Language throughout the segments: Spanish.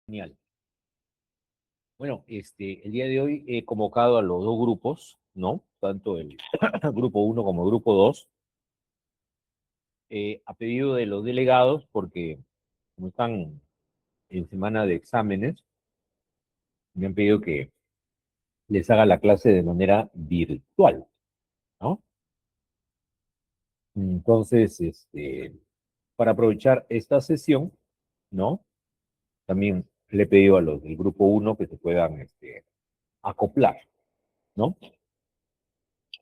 Genial. Bueno, el día de hoy he convocado a los dos grupos, ¿no? Tanto el grupo uno como el grupo 2, a pedido de los delegados, porque como están en semana de exámenes, me han pedido que les haga la clase de manera virtual, ¿no? Entonces, para aprovechar esta sesión, ¿no? También le he pedido a los del grupo uno que se puedan acoplar, ¿no?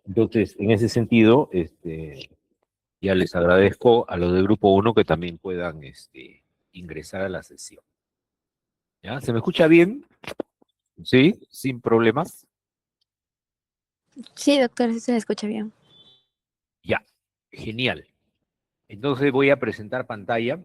Entonces, en ese sentido, ya les agradezco a los del grupo uno que también puedan ingresar a la sesión. ¿Ya? ¿Se me escucha bien? Sí, sin problemas. Sí, doctor, sí se me escucha bien. Ya, genial. Entonces voy a presentar pantalla.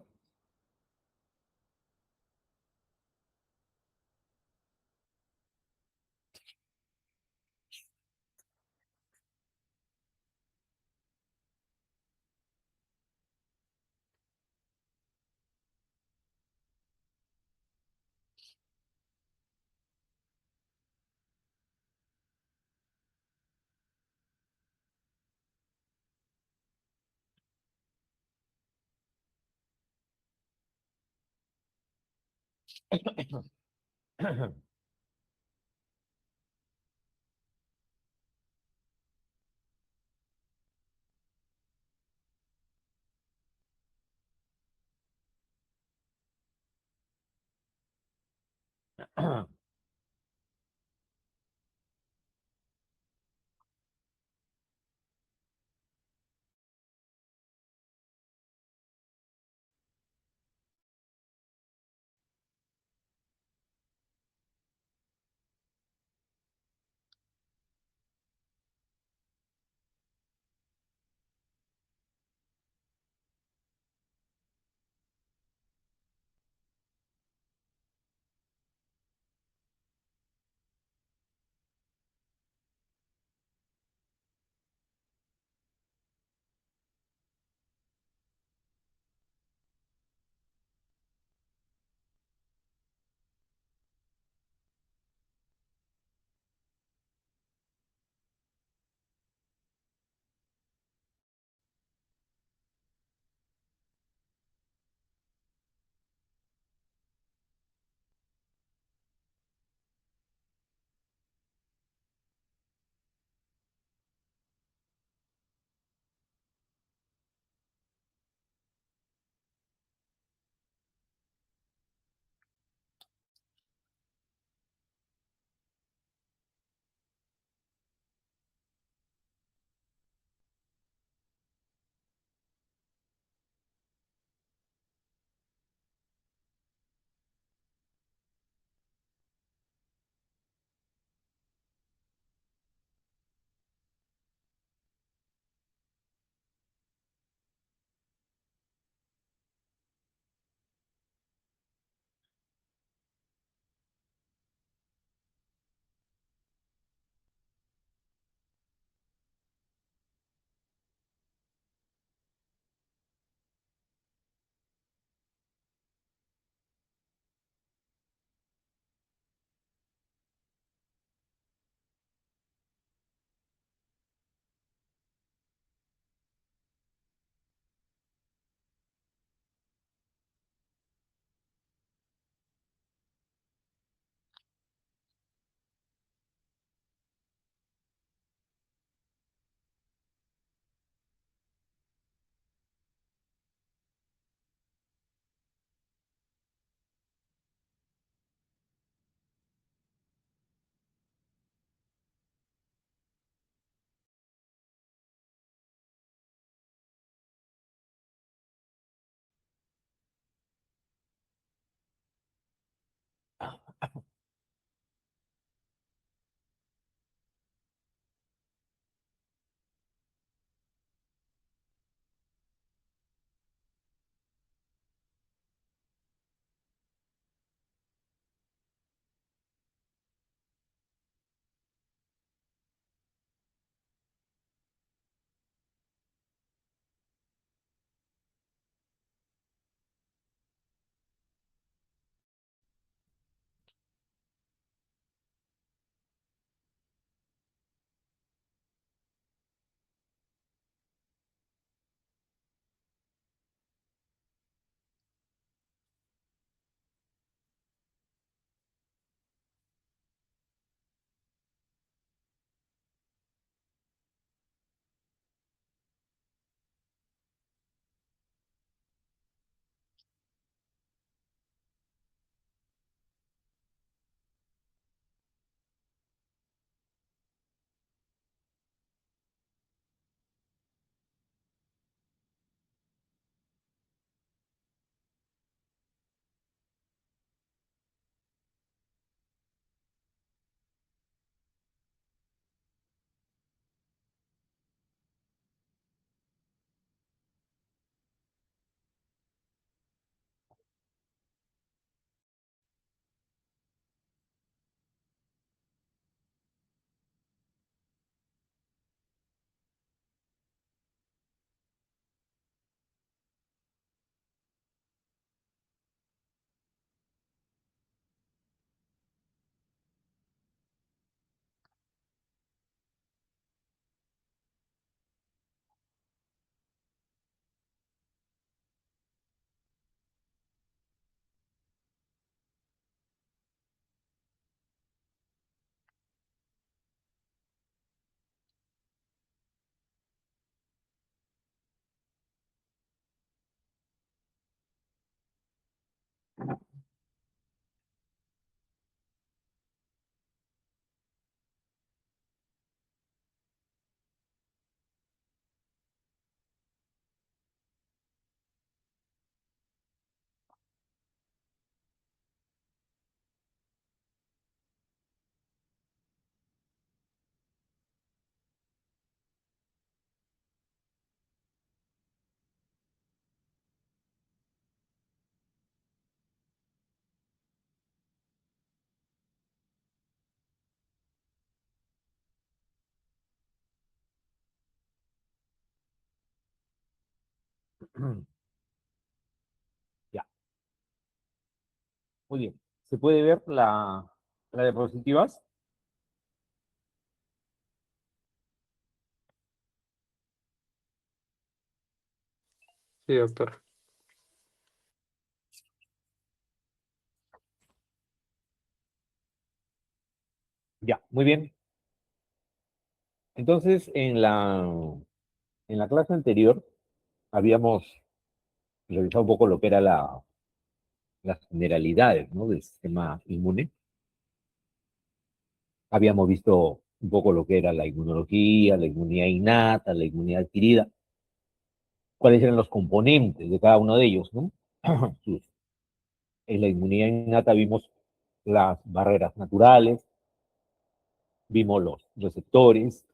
Ya, muy bien. ¿Se puede ver la diapositivas? Sí, doctor. Ya, muy bien. Entonces, en la clase anterior habíamos revisado un poco lo que era las generalidades, ¿no? Del sistema inmune. Habíamos visto un poco lo que era la inmunología, la inmunidad innata, la inmunidad adquirida, cuáles eran los componentes de cada uno de ellos, ¿no? En la inmunidad innata vimos las barreras naturales, vimos los receptores,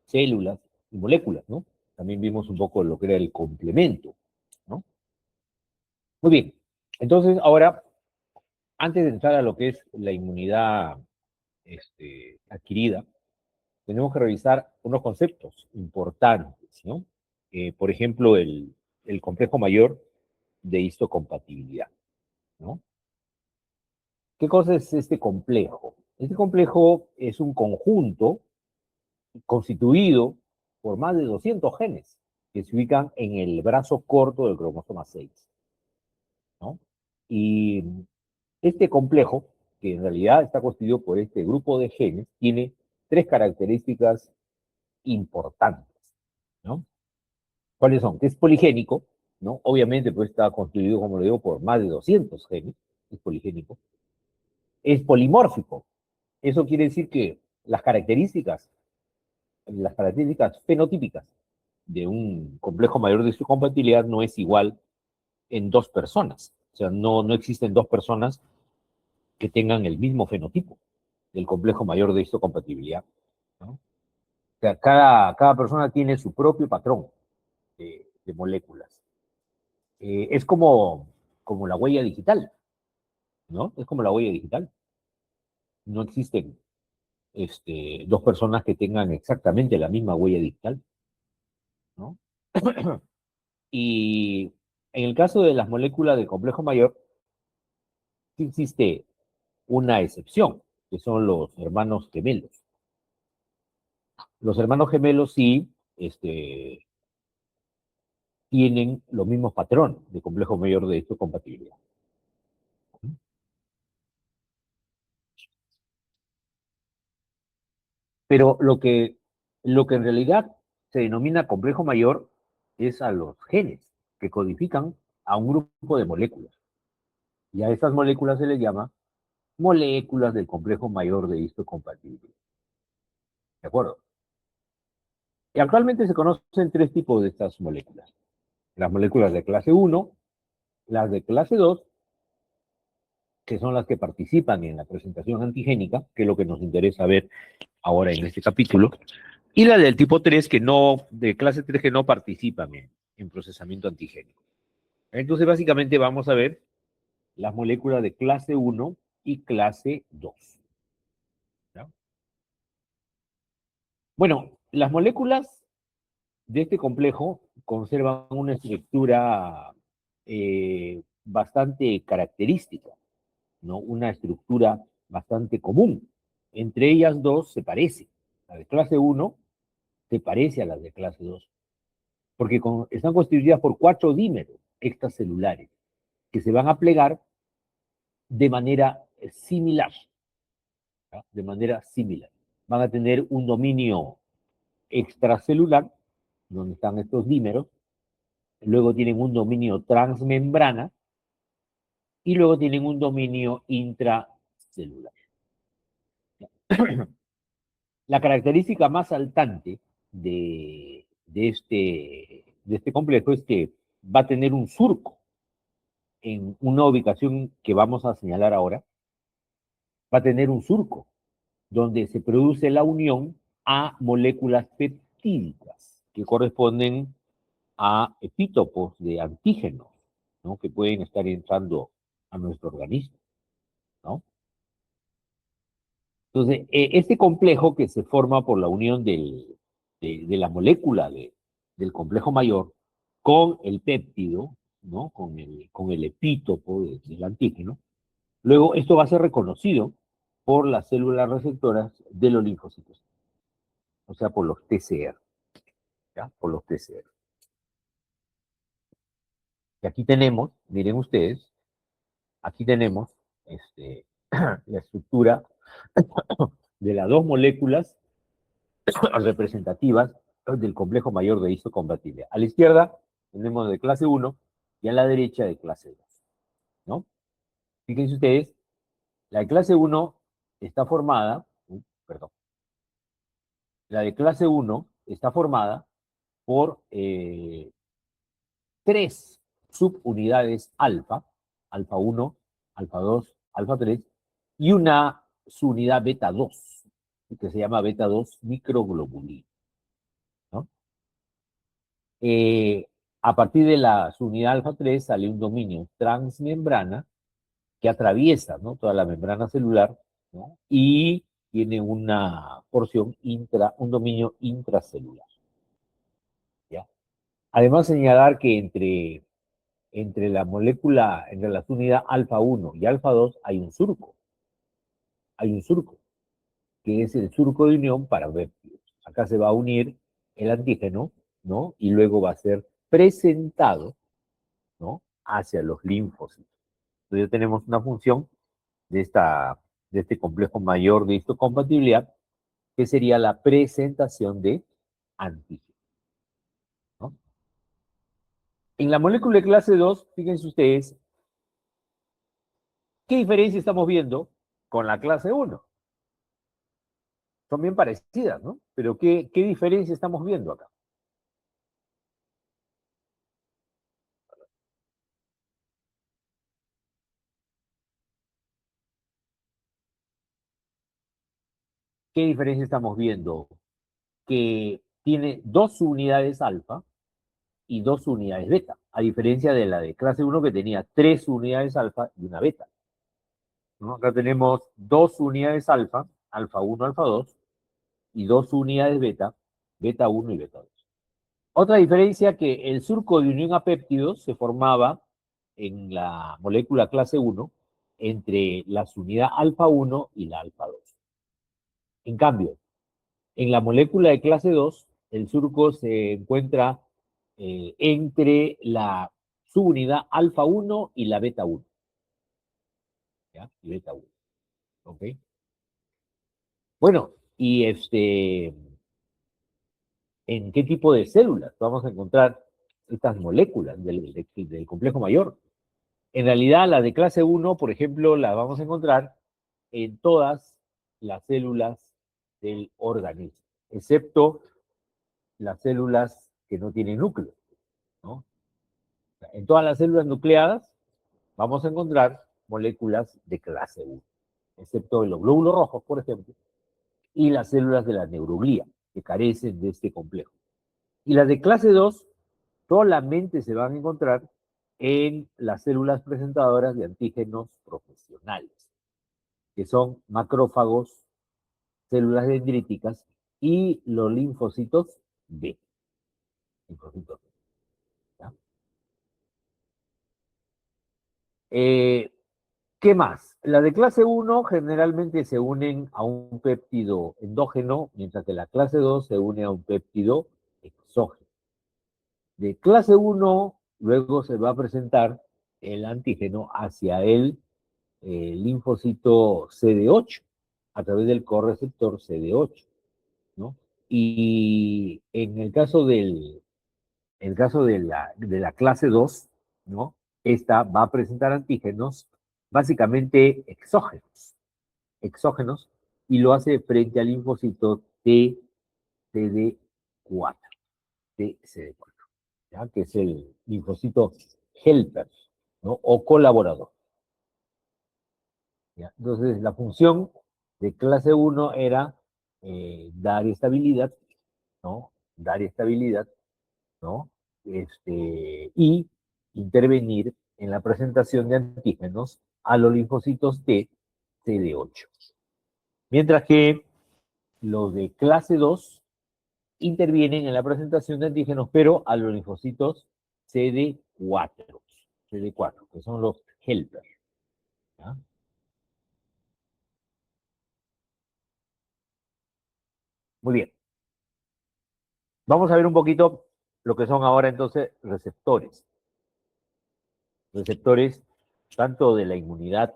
células y moléculas, ¿no? También vimos un poco lo que era el complemento, ¿no? Muy bien. Entonces, ahora, antes de entrar a lo que es la inmunidad adquirida, tenemos que revisar unos conceptos importantes, ¿no? Por ejemplo, el complejo mayor de histocompatibilidad, ¿no? ¿Qué cosa es este complejo? Este complejo es un conjunto constituido por más de 200 genes que se ubican en el brazo corto del cromosoma 6, ¿no? Y este complejo, que en realidad está constituido por este grupo de genes, tiene tres características importantes, ¿no? ¿Cuáles son? Que es poligénico, ¿no? Obviamente, pues está constituido, como lo digo, por más de 200 genes, es poligénico. Es polimórfico. Eso quiere decir que las características fenotípicas de un complejo mayor de histocompatibilidad no es igual en dos personas. O sea, no existen dos personas que tengan el mismo fenotipo del complejo mayor de histocompatibilidad, ¿no? O sea, cada persona tiene su propio patrón de moléculas. Es como la huella digital, ¿no? Es como la huella digital. No existen dos personas que tengan exactamente la misma huella digital, ¿no? Y en el caso de las moléculas del complejo mayor, sí existe una excepción, que son los hermanos gemelos. Los hermanos gemelos sí tienen los mismos patrones de complejo mayor de histocompatibilidad. Pero lo que en realidad se denomina complejo mayor es a los genes que codifican a un grupo de moléculas. Y a estas moléculas se les llama moléculas del complejo mayor de histocompatibilidad. ¿De acuerdo? Y actualmente se conocen tres tipos de estas moléculas. Las moléculas de clase 1, las de clase 2, que son las que participan en la presentación antigénica, que es lo que nos interesa ver ahora en este capítulo, y la del tipo 3, de clase 3, que no participan en procesamiento antigénico. Entonces, básicamente vamos a ver las moléculas de clase 1 y clase 2. ¿Ya? Bueno, las moléculas de este complejo conservan una estructura bastante característica, ¿no? Una estructura bastante común. Entre ellas dos se parece. La de clase 1 se parece a la de clase 2, porque están constituidas por cuatro dímeros extracelulares que se van a plegar de manera similar, ¿no? De manera similar. Van a tener un dominio extracelular, donde están estos dímeros, luego tienen un dominio transmembrana y luego tienen un dominio intracelular. La característica más saltante de este complejo es que va a tener un surco en una ubicación que vamos a señalar ahora, va a tener un surco donde se produce la unión a moléculas peptídicas que corresponden a epítopos de antígenos, ¿no? Que pueden estar entrando a nuestro organismo, ¿no? Entonces, este complejo que se forma por la unión de la molécula del complejo mayor con el péptido, ¿no? Con el epítopo del antígeno. Luego, esto va a ser reconocido por las células receptoras de los linfocitos, o sea, por los TCR, ¿ya? Por los TCR. Y aquí tenemos, miren ustedes, aquí tenemos la estructura de las dos moléculas representativas del complejo mayor de histocompatible. A la izquierda tenemos de clase 1 y a la derecha de clase 2, ¿no? Fíjense ustedes, la de clase 1 está formada, perdón, la de clase 1 está formada por tres subunidades alfa, alfa 1, alfa 2, alfa 3, y una subunidad beta 2, que se llama beta 2 microglobulina, ¿no? A partir de la subunidad alfa 3 sale un dominio transmembrana que atraviesa, ¿no?, toda la membrana celular, ¿no?, y tiene una porción un dominio intracelular, ¿ya? Además, señalar que entre la molécula, entre la unidad alfa 1 y alfa 2 hay un surco, que es el surco de unión para péptidos. Acá se va a unir el antígeno, ¿no? Y luego va a ser presentado, ¿no?, hacia los linfocitos. Entonces ya tenemos una función de, de este complejo mayor de histocompatibilidad, que sería la presentación de antígeno, ¿no? En la molécula de clase 2, fíjense ustedes, ¿qué diferencia estamos viendo con la clase 1? Son bien parecidas, ¿no? Pero ¿qué diferencia estamos viendo acá? ¿Qué diferencia estamos viendo? Que tiene dos unidades alfa y dos unidades beta, a diferencia de la de clase 1 que tenía tres unidades alfa y una beta, ¿no? Acá tenemos dos unidades alfa, alfa 1, alfa 2, y dos unidades beta, beta 1 y beta 2. Otra diferencia, que el surco de unión a péptidos se formaba en la molécula clase 1 entre la unidad alfa 1 y la alfa 2. En cambio, en la molécula de clase 2, el surco se encuentra entre la subunidad alfa 1 y la beta 1. ¿Ya? Y beta 1. ¿Ok? Bueno, y ¿en qué tipo de células vamos a encontrar estas moléculas del complejo mayor? En realidad, las de clase 1, por ejemplo, las vamos a encontrar en todas las células del organismo, excepto las células que no tienen núcleo, ¿no? En todas las células nucleadas vamos a encontrar moléculas de clase 1, excepto en los glóbulos rojos, por ejemplo, y las células de la neuroglía, que carecen de este complejo. Y las de clase 2 solamente se van a encontrar en las células presentadoras de antígenos profesionales, que son macrófagos, células dendríticas y los linfocitos B. Linfocitos B, ¿ya? ¿Qué más? Las de clase 1 generalmente se unen a un péptido endógeno, mientras que la clase 2 se une a un péptido exógeno. De clase 1 luego se va a presentar el antígeno hacia el linfocito CD8 a través del correceptor CD8, ¿no? Y en el caso de la clase 2, ¿no?, esta va a presentar antígenos básicamente exógenos, y lo hace frente al linfocito TCD4, TCD4, ¿ya?, que es el linfocito helper, ¿no?, o colaborador, ¿ya? Entonces, la función de clase 1 era dar estabilidad, ¿no? Dar estabilidad, ¿no? Y intervenir en la presentación de antígenos a los linfocitos T CD8. Mientras que los de clase 2 intervienen en la presentación de antígenos, pero a los linfocitos CD4, CD4, que son los helper. ¿Ya? Muy bien. Vamos a ver un poquito lo que son ahora entonces receptores. Receptores tanto de la inmunidad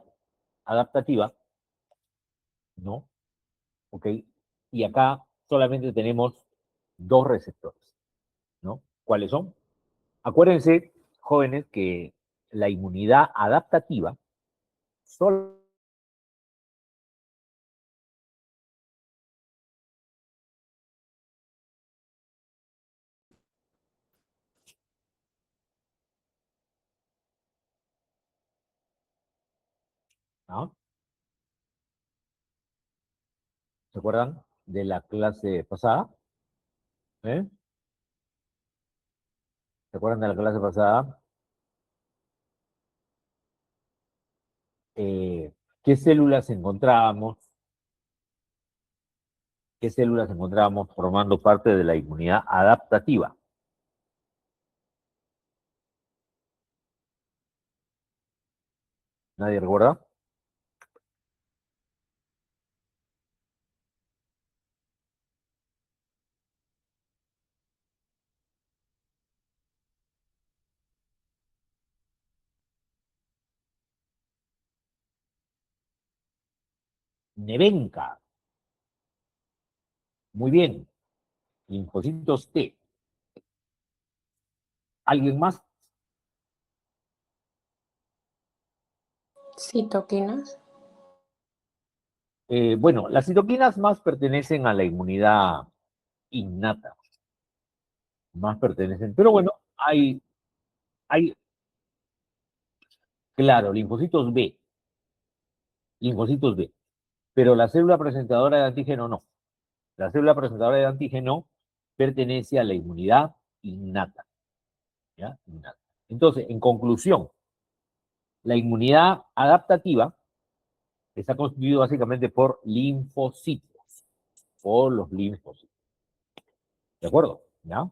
adaptativa, ¿no? ¿Ok? Y acá solamente tenemos dos receptores, ¿no? ¿Cuáles son? Acuérdense, jóvenes, que la inmunidad adaptativa solo, ¿no? ¿Se acuerdan de la clase pasada? ¿Eh? ¿Se acuerdan de la clase pasada? Eh, ¿Qué células encontrábamos? ¿Qué células encontrábamos formando parte de la inmunidad adaptativa? ¿Nadie recuerda? Nevenka. Muy bien. Linfocitos T. ¿Alguien más? Citoquinas. Bueno, las citoquinas más pertenecen a la inmunidad innata, más pertenecen, pero bueno, hay, claro, linfocitos B, pero la célula presentadora de antígeno no. La célula presentadora de antígeno pertenece a la inmunidad innata, ¿ya? Innata. Entonces, en conclusión, la inmunidad adaptativa está constituida básicamente por linfocitos, por los linfocitos. ¿De acuerdo? ¿Ya?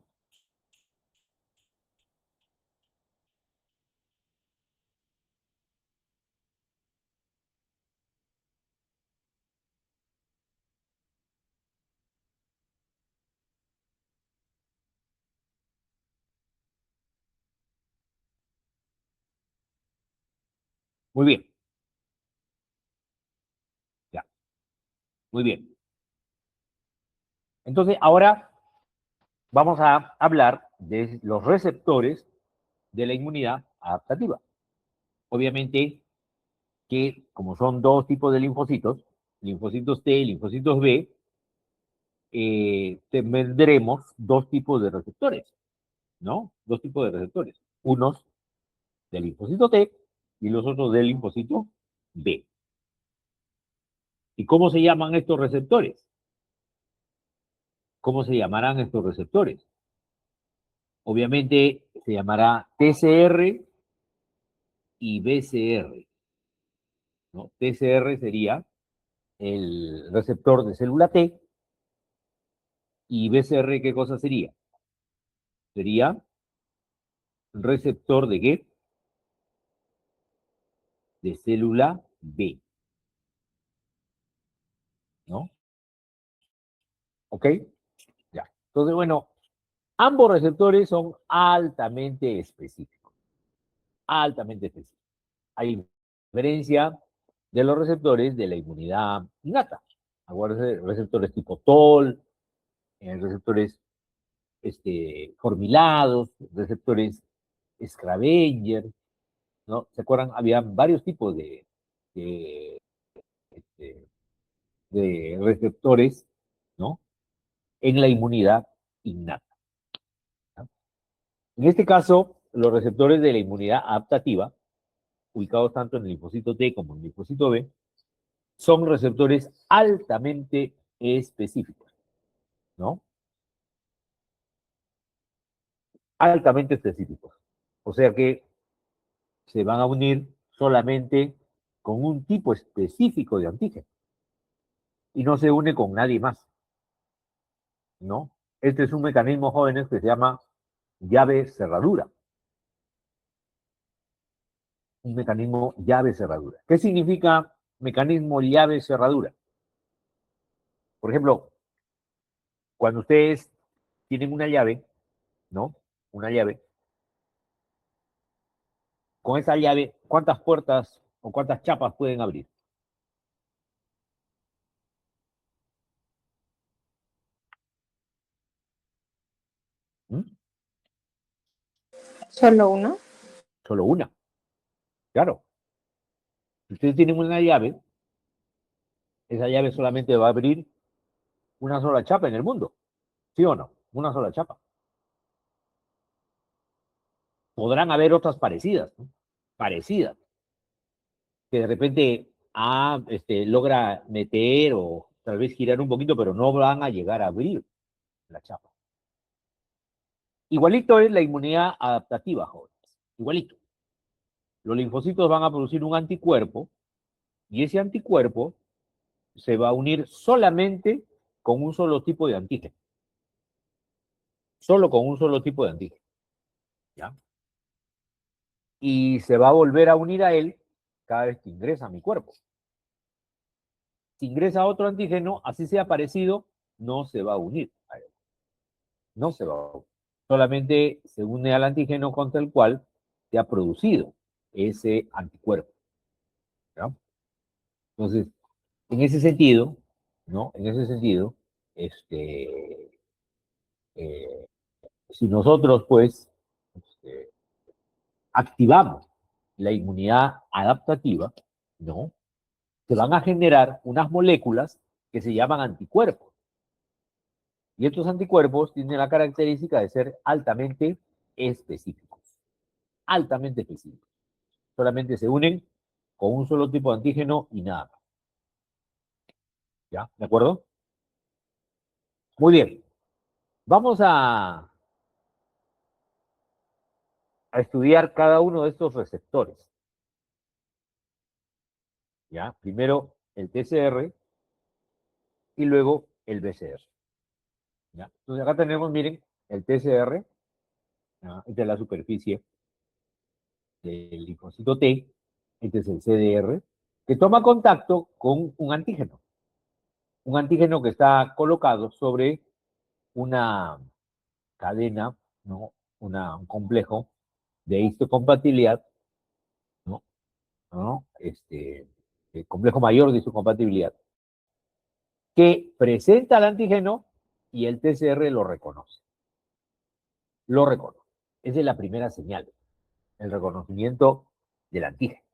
Muy bien, ya, muy bien. Entonces, ahora vamos a hablar de los receptores de la inmunidad adaptativa. Obviamente que, como son dos tipos de linfocitos T y linfocitos B, tendremos dos tipos de receptores, ¿no? Dos tipos de receptores. Unos del linfocito T y los otros del linfocito B. ¿Y cómo se llaman estos receptores? ¿Cómo se llamarán estos receptores? Obviamente se llamará TCR y BCR, ¿no? TCR sería el receptor de célula T y BCR, ¿qué cosa sería? Sería receptor de qué? De célula B, ¿no? ¿Ok? Ya. Entonces, bueno, ambos receptores son altamente específicos, altamente específicos. Hay diferencia de los receptores de la inmunidad innata. Acuérdense, receptores tipo TOL, receptores formilados, receptores Scavenger, ¿no? ¿Se acuerdan? Había varios tipos de, este, de receptores, ¿no? En la inmunidad innata, ¿no? En este caso, los receptores de la inmunidad adaptativa, ubicados tanto en el linfocito T como en el linfocito B, son receptores altamente específicos, ¿no? Altamente específicos. O sea que se van a unir solamente con un tipo específico de antígeno y no se une con nadie más, ¿no? Este es un mecanismo, jóvenes, que se llama llave cerradura, un mecanismo llave-cerradura. ¿Qué significa mecanismo llave-cerradura? Por ejemplo, cuando ustedes tienen una llave, ¿no? Una llave. Con esa llave, ¿cuántas puertas o cuántas chapas pueden abrir? ¿Mm? Solo uno. Solo una, claro. Si ustedes tienen una llave, esa llave solamente va a abrir una sola chapa en el mundo, ¿sí o no? Una sola chapa. Podrán haber otras parecidas, ¿no? Parecidas, que de repente logra meter o tal vez girar un poquito, pero no van a llegar a abrir la chapa. Igualito es la inmunidad adaptativa, jóvenes. Igualito. Los linfocitos van a producir un anticuerpo y ese anticuerpo se va a unir solamente con un solo tipo de antígeno. Solo con un solo tipo de antígeno. ¿Ya? Y se va a volver a unir a él cada vez que ingresa a mi cuerpo. Si ingresa otro antígeno, así sea parecido, no se va a unir a él. No se va a unir. Solamente se une al antígeno contra el cual se ha producido ese anticuerpo. ¿Ya? Entonces, en ese sentido, ¿no? En ese sentido, este, eh, si nosotros, pues, este, activamos la inmunidad adaptativa, ¿no? Se van a generar unas moléculas que se llaman anticuerpos. Y estos anticuerpos tienen la característica de ser altamente específicos. Altamente específicos. Solamente se unen con un solo tipo de antígeno y nada más. ¿Ya? ¿De acuerdo? Muy bien. Vamos a estudiar cada uno de estos receptores. ¿Ya? Primero el TCR y luego el BCR. ¿Ya? Entonces acá tenemos, miren, el TCR, ¿ya? Esta es la superficie del linfocito T, este es el CDR, que toma contacto con un antígeno que está colocado sobre una cadena, ¿no? Un complejo de histocompatibilidad, ¿no? ¿No? El complejo mayor de histocompatibilidad, que presenta al antígeno y el TCR lo reconoce. Lo reconoce. Esa es la primera señal, el reconocimiento del antígeno,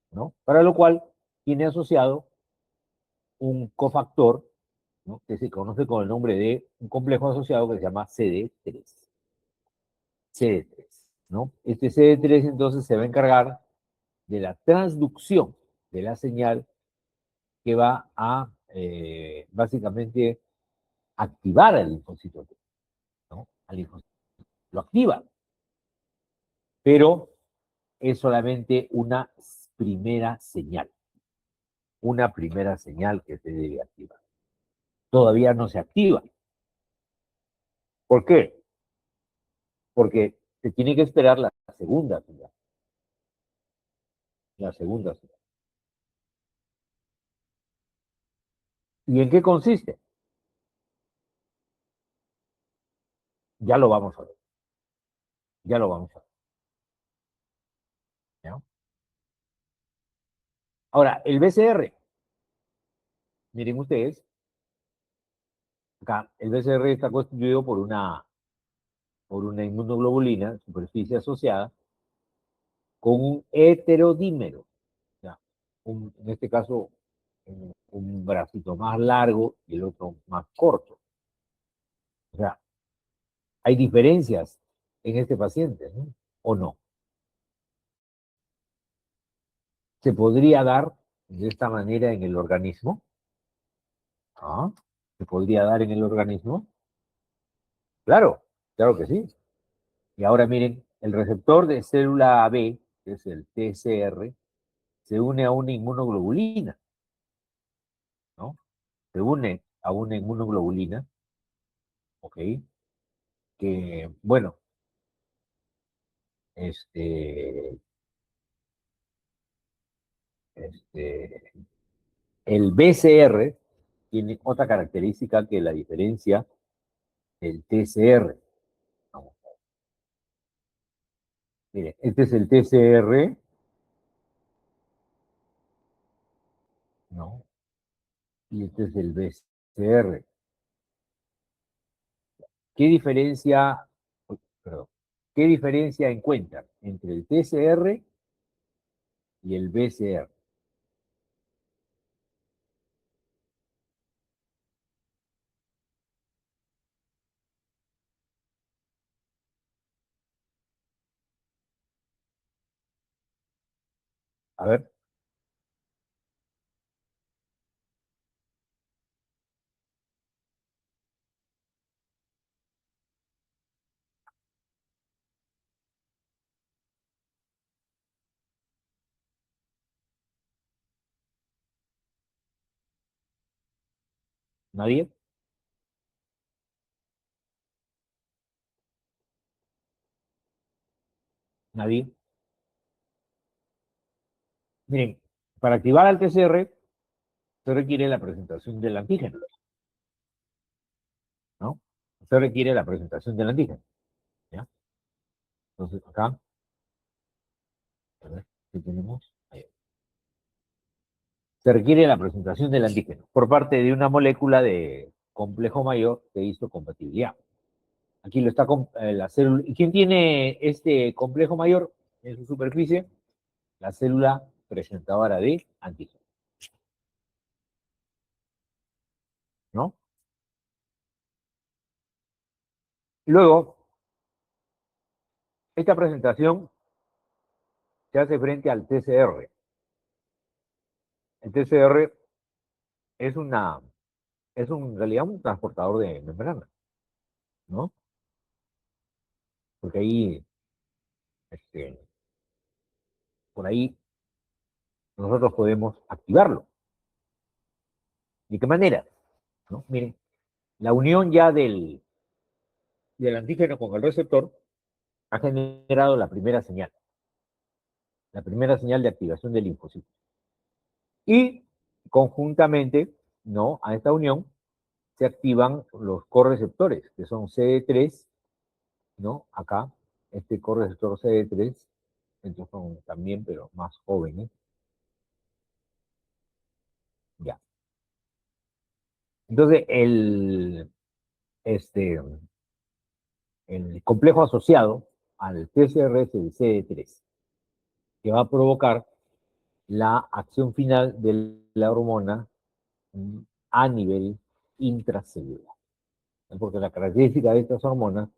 ¿no? Para lo cual tiene asociado un cofactor, ¿no? Que se conoce con el nombre de un complejo asociado que se llama CD3. CD3, ¿no? Este CD3 entonces se va a encargar de la transducción de la señal que va a básicamente activar al linfocito T, ¿no? Al linfocito. Lo activa, pero es solamente una primera señal que se debe activar. Todavía no se activa. ¿Por qué? Porque se tiene que esperar la segunda señal. La segunda señal. ¿Y en qué consiste? Ya lo vamos a ver. Ya lo vamos a ver. ¿Ya? Ahora, el BCR. Miren ustedes, acá el BCR está constituido por una inmunoglobulina, superficie asociada, con un heterodímero. ¿Ya? En este caso, un bracito más largo y el otro más corto. O sea, hay diferencias en este paciente, ¿no? ¿O no? ¿Se podría dar de esta manera en el organismo? ¿Ah? ¿Se podría dar en el organismo? Claro, claro que sí. Y ahora miren, el receptor de célula B, que es el TCR, se une a una inmunoglobulina, ¿no? Se une a una inmunoglobulina, ¿ok? Que, bueno, este, El BCR tiene otra característica que la diferencia del TCR. Vamos a ver. Mire, este es el TCR, ¿no? Y este es el BCR. ¿Qué diferencia, perdón, qué diferencia encuentran entre el TCR y el BCR? A ver, ¿nadie? ¿Nadie? Miren, para activar al TCR se requiere la presentación del antígeno, ¿no? Se requiere la presentación del antígeno, ¿ya? Entonces, acá, a ver, ¿qué tenemos? Ahí. Se requiere la presentación del antígeno por parte de una molécula de complejo mayor de histocompatibilidad. Aquí lo está la célula. ¿Y quién tiene este complejo mayor en su superficie? La célula presentadora de antígeno, ¿no? Luego, esta presentación se hace frente al TCR. El TCR es en realidad un transportador de membrana, ¿no? Porque ahí, este, por ahí nosotros podemos activarlo. ¿De qué manera? ¿No? Miren, la unión ya del antígeno con el receptor ha generado la primera señal de activación del linfocito. Y conjuntamente, ¿no? A esta unión se activan los correceptores, que son CD3, ¿no? Acá, este correceptor CD3, estos son también, pero más jóvenes, ya. Entonces, este, el complejo asociado al TCR es el CD3, que va a provocar la acción final de la hormona a nivel intracelular. Porque la característica de estas hormonas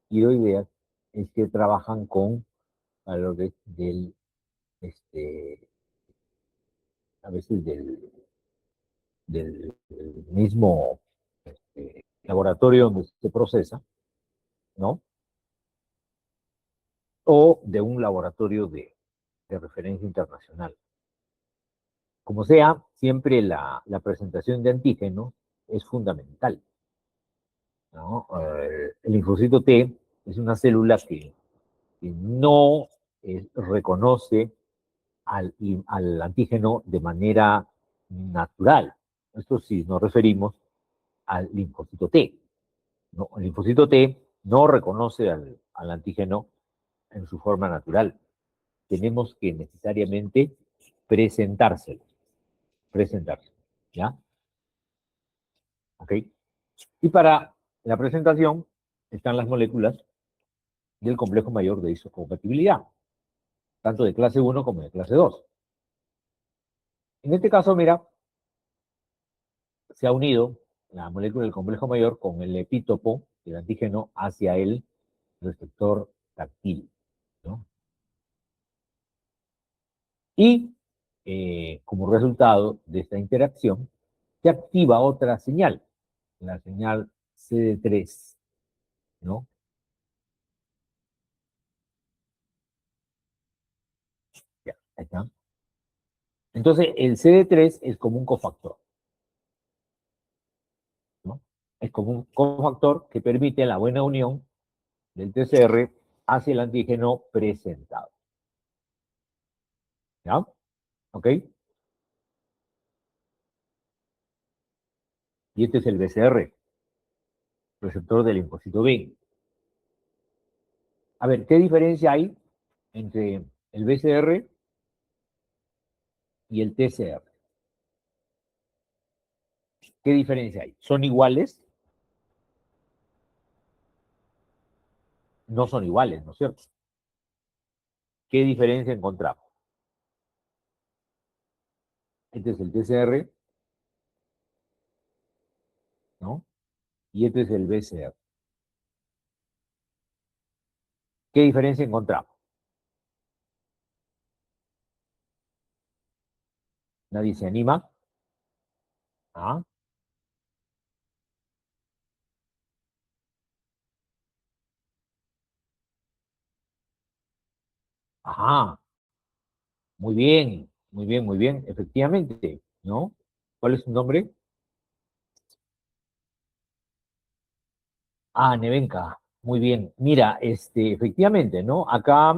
tiroideas es que trabajan con valores este, a veces del mismo laboratorio donde se procesa, ¿no? O de un laboratorio de referencia internacional. Como sea, siempre la presentación de antígenos es fundamental, ¿no? El linfocito T es una célula que no reconoce al antígeno de manera natural. Esto si nos referimos al linfocito T, ¿no? El linfocito T no reconoce al antígeno en su forma natural. Tenemos que necesariamente presentárselo, presentárselo, ¿ya? ¿Ok? Y para la presentación están las moléculas del complejo mayor de isocompatibilidad, tanto de clase 1 como de clase 2. En este caso, mira, se ha unido la molécula del complejo mayor con el epítopo del antígeno hacia el receptor táctil, ¿no? Y como resultado de esta interacción, se activa otra señal, la señal CD3, ¿no? Ya, ahí está. Entonces, el CD3 es como un cofactor, ¿no? Es como un cofactor que permite la buena unión del TCR hacia el antígeno presentado, ¿ya? ¿Ok? Y este es el BCR, receptor del linfocito B. A ver, ¿qué diferencia hay entre el BCR y el TCR? ¿Qué diferencia hay? ¿Son iguales? No son iguales, ¿no es cierto? ¿Qué diferencia encontramos? Este es el TCR, ¿no? Y este es el BCR. ¿Qué diferencia encontramos? ¿Nadie se anima? ¿Ah? Ajá, muy bien, muy bien, muy bien, efectivamente, ¿no? ¿Cuál es su nombre? Ah, Nevenka, muy bien. Mira, efectivamente, ¿no? Acá,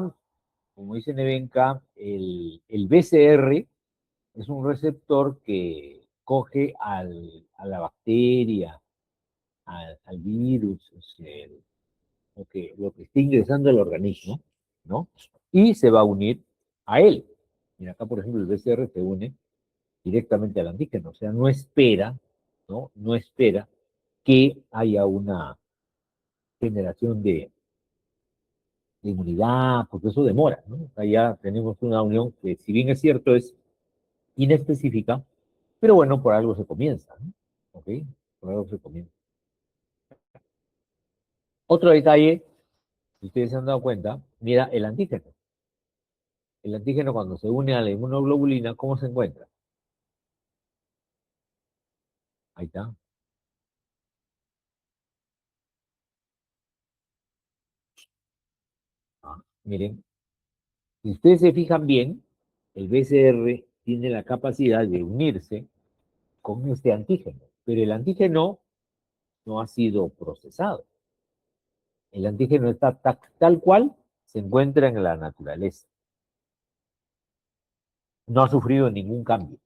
como dice Nevenka, el BCR es un receptor que coge a la bacteria, al virus, lo que esté ingresando al organismo, ¿no? Y se va a unir a él. Mira, acá, por ejemplo, el BCR se une directamente al antígeno, o sea, no espera, ¿no? No espera que haya una generación de inmunidad, porque eso demora, ¿no? O sea, ya tenemos una unión que, si bien es cierto, es inespecífica, pero bueno, por algo se comienza, ¿no? ¿Ok? Por algo se comienza. Otro detalle, si ustedes se han dado cuenta, mira el antígeno. El antígeno cuando se une a la inmunoglobulina, ¿cómo se encuentra? Ahí está. Ah, miren, si ustedes se fijan bien, el BCR tiene la capacidad de unirse con este antígeno, pero el antígeno no ha sido procesado. El antígeno está tal cual se encuentra en la naturaleza. No ha sufrido ningún cambio.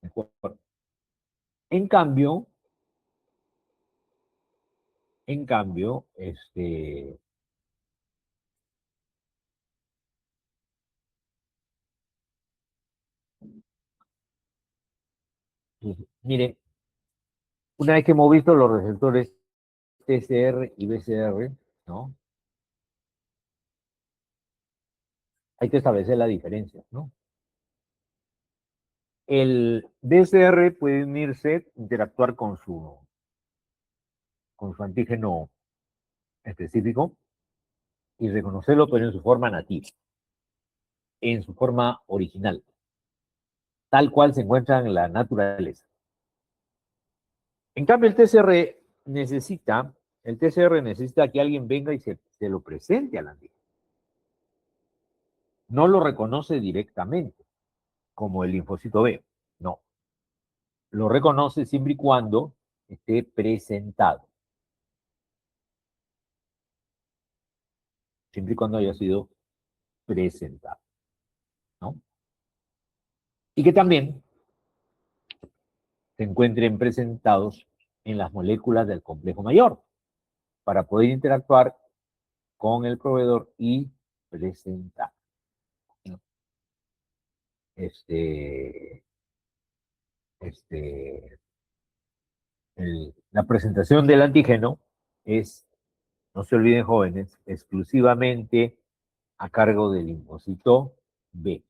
¿De acuerdo? En cambio, en cambio, pues, miren, una vez que hemos visto los receptores TCR y BCR, ¿no? Hay que establecer la diferencia, ¿no? El BCR puede unirse, interactuar con su antígeno específico y reconocerlo, pero en su forma nativa, en su forma original, tal cual se encuentra en la naturaleza. En cambio, el TCR necesita que alguien venga y se lo presente al antígeno. No lo reconoce directamente, como el linfocito B. No. Lo reconoce siempre y cuando esté presentado. Siempre y cuando haya sido presentado, ¿no? Y que también se encuentren presentados en las moléculas del complejo mayor para poder interactuar con el proveedor y presentar, ¿no? Este, este, la presentación del antígeno es, no se olviden jóvenes, exclusivamente a cargo del linfocito B.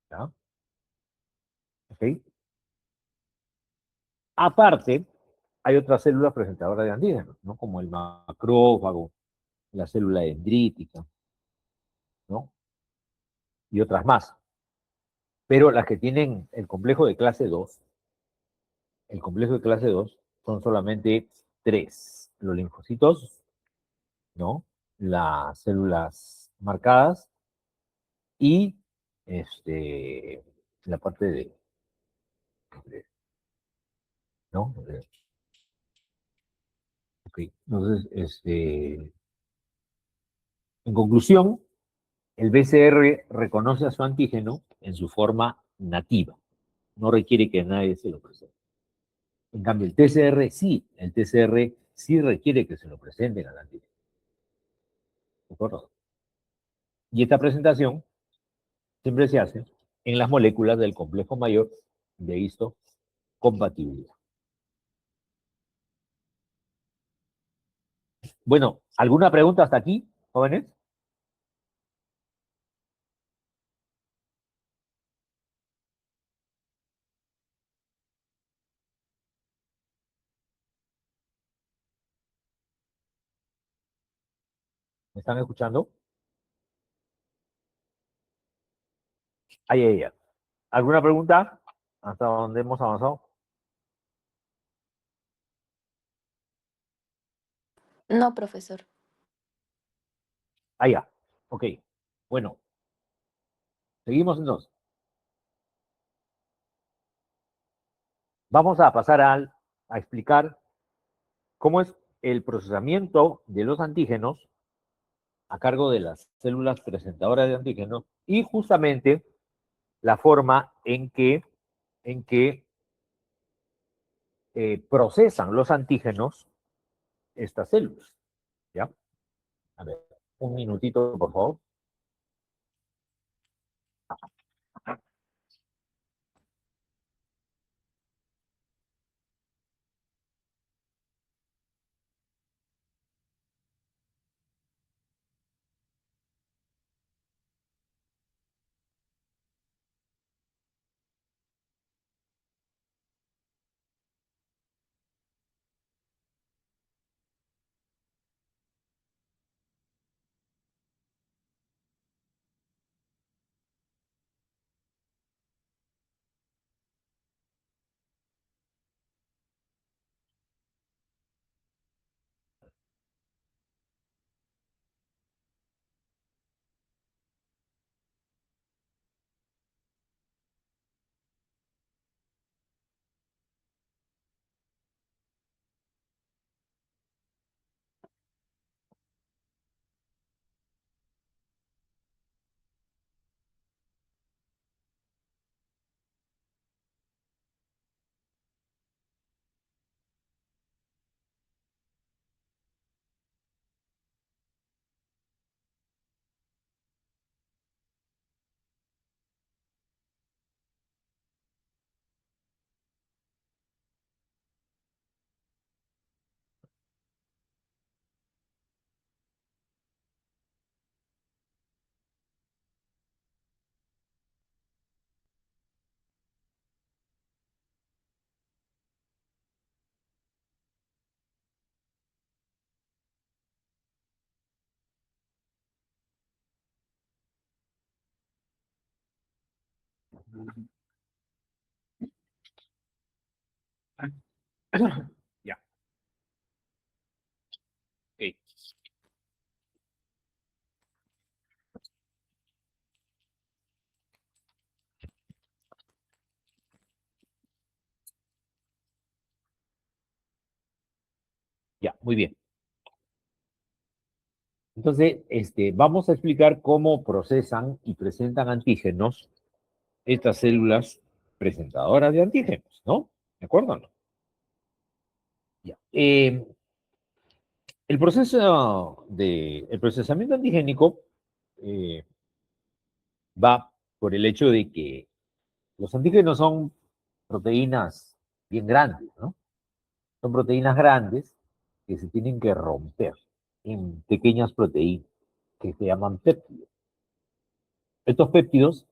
¿Ya? ¿Ok? Aparte, hay otras células presentadoras de antígenos, ¿no? Como el macrófago, la célula dendrítica, ¿no? Y otras más. Pero las que tienen el complejo de clase 2 son solamente tres. Los linfocitos, ¿no? Las células marcadas y la parte de- ¿no? Ok. Entonces, en conclusión, El BCR reconoce a su antígeno en su forma nativa. No requiere que nadie se lo presente. En cambio, el TCR sí. El TCR sí requiere que se lo presenten al antígeno. ¿De acuerdo? Y esta presentación siempre se hace en las moléculas del complejo mayor de histocompatibilidad. Bueno, ¿alguna pregunta hasta aquí, jóvenes? ¿Me están escuchando? Ahí, ahí, ahí. ¿Alguna pregunta? ¿Hasta dónde hemos avanzado? No, profesor. Ahí, ya. Ok. Bueno, seguimos entonces. Vamos a pasar a explicar cómo es el procesamiento de los antígenos a cargo de las células presentadoras de antígenos y justamente la forma en que procesan los antígenos estas células. ¿Ya? A ver, un minutito, por favor. Ya, ok. Ya, muy bien. Entonces, vamos a explicar cómo procesan y presentan antígenos estas células presentadoras de antígenos, ¿no? ¿De acuerdo o no? Ya. El procesamiento antigénico eh, va por el hecho de que los antígenos son proteínas bien grandes, ¿no? Son proteínas grandes que se tienen que romper en pequeñas proteínas que se llaman péptidos. Estos péptidos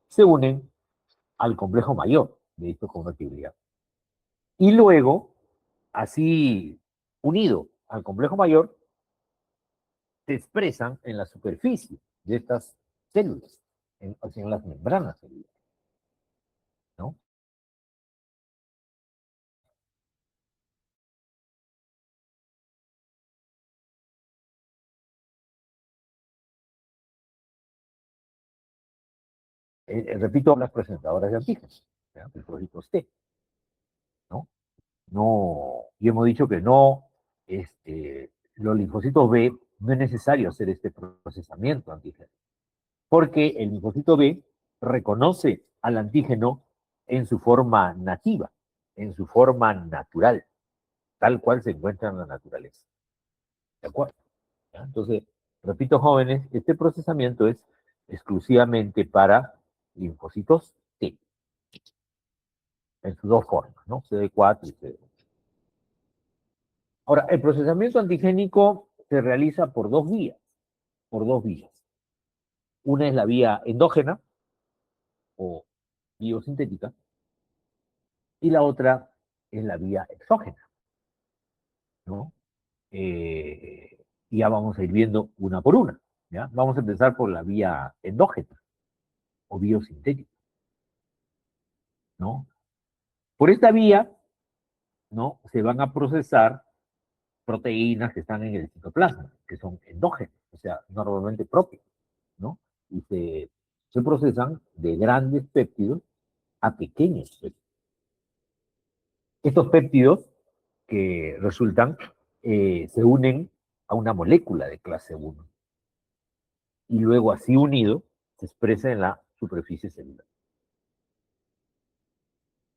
se unen al complejo mayor de histocompatibilidad. Y luego, así unido al complejo mayor, se expresan en la superficie de estas células, en las membranas celulares, ¿no? Repito, las presentadoras de antígenos, ¿ya? Linfocitos T, ¿no? No, y hemos dicho que no, los linfocitos B no es necesario hacer este procesamiento antígeno. porque el linfocito B reconoce al antígeno en su forma nativa, en su forma natural, tal cual se encuentra en la naturaleza. ¿De acuerdo? ¿Ya? Entonces, repito, jóvenes, este procesamiento es exclusivamente para linfocitos T, en sus dos formas, ¿no? CD4 y CD8. Ahora, el procesamiento antigénico se realiza por dos vías, por dos vías. Una es la vía endógena o biosintética, y la otra es la vía exógena, ¿no? Y ya vamos a ir viendo una por una, ¿ya? Vamos a empezar por la vía endógena o biosintética, ¿no? Por esta vía, ¿no? Se van a procesar proteínas que están en el citoplasma, que son endógenas, o sea, normalmente propias, ¿no? Y se procesan de grandes péptidos a pequeños péptidos. Estos péptidos que resultan se unen a una molécula de clase 1 y luego así unido se expresa en la superficie celular.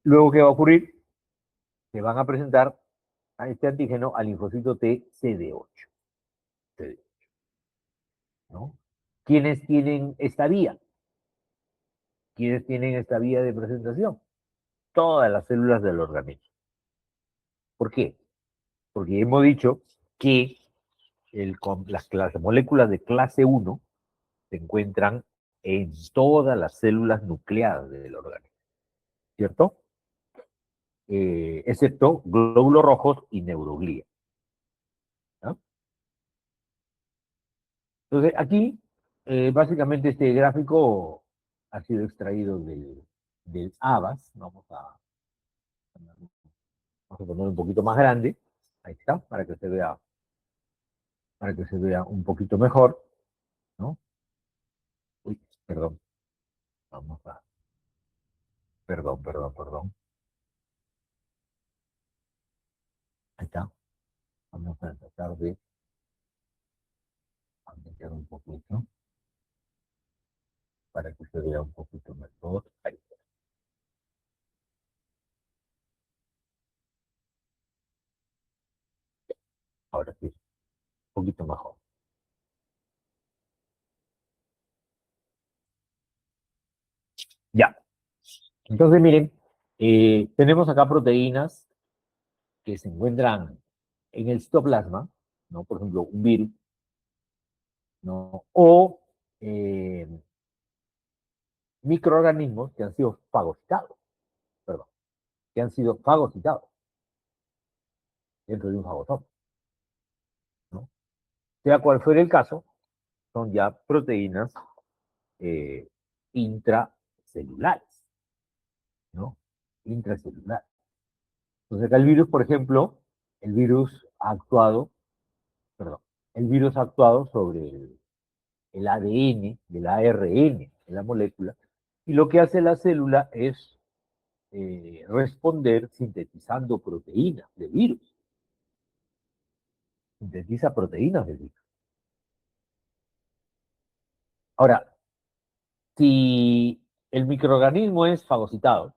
Luego, ¿qué va a ocurrir? Se van a presentar a este antígeno al linfocito T CD8, ¿no? ¿Quiénes tienen esta vía? ¿Quiénes tienen esta vía de presentación? Todas las células del organismo. ¿Por qué? Porque hemos dicho que las moléculas de clase 1 se encuentran en todas las células nucleadas del organismo, ¿cierto? Excepto glóbulos rojos y neuroglía, ¿no? Entonces, aquí, básicamente este gráfico ha sido extraído del ABAS. Vamos a poner un poquito más grande. Ahí está, para que se vea un poquito mejor, ¿no? Uy, perdón. Vamos a, perdón. Ahí está. Vamos a tratar de aumentar un poquito para que se vea un poquito mejor. Ahí está. Ahora sí, un poquito mejor. Ya. Entonces, miren, tenemos acá proteínas que se encuentran en el citoplasma, ¿no? Por ejemplo, un virus, ¿no? O eh, microorganismos que han sido fagocitados, perdón, que han sido fagocitados dentro de un fagosoma, ¿no? Sea cual fuera el caso, son ya proteínas eh, intracelulares, ¿no? Intracelulares. Entonces, acá el virus, por ejemplo, el virus ha actuado, perdón, el virus ha actuado sobre el ADN, del ARN de la molécula, y lo que hace la célula es responder sintetizando proteínas de virus. Sintetiza proteínas de virus. Ahora, si el microorganismo es fagocitado,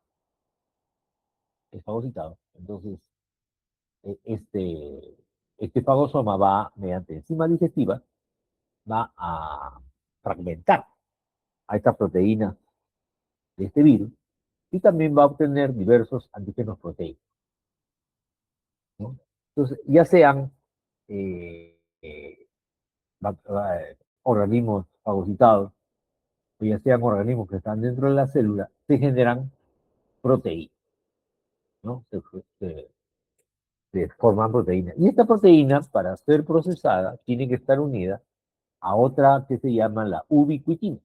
entonces este fagosoma va, mediante enzimas digestivas, va a fragmentar a esta proteína de este virus y también va a obtener diversos antígenos proteicos, ¿no? Entonces, ya sean eh, eh, organismos fagocitados, o ya sean organismos que están dentro de la célula, se generan proteínas, ¿no? Se forman proteínas. Y esta proteína, para ser procesada, tiene que estar unida a otra que se llama la ubiquitina.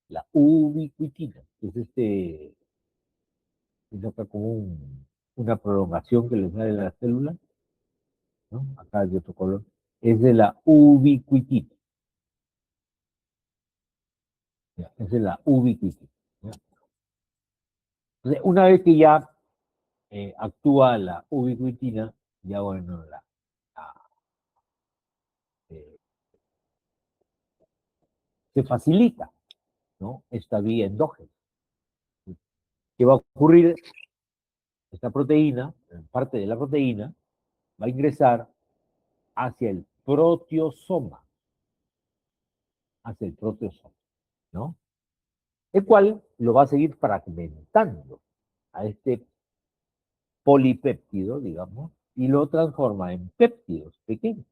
La ubiquitina, que es acá como una prolongación que le sale a la célula, ¿no? Acá hay otro color. Es de la ubiquitina. ¿Ya? Es de la ubiquitina. ¿Ya? Entonces, una vez que ya actúa la ubiquitina, ya bueno, la, eh, se facilita, ¿no? Esta vía endógena. ¿Qué va a ocurrir? Esta proteína, parte de la proteína, va a ingresar hacia el proteosoma, ¿no? El cual lo va a seguir fragmentando a este polipéptido, digamos, y lo transforma en péptidos pequeños,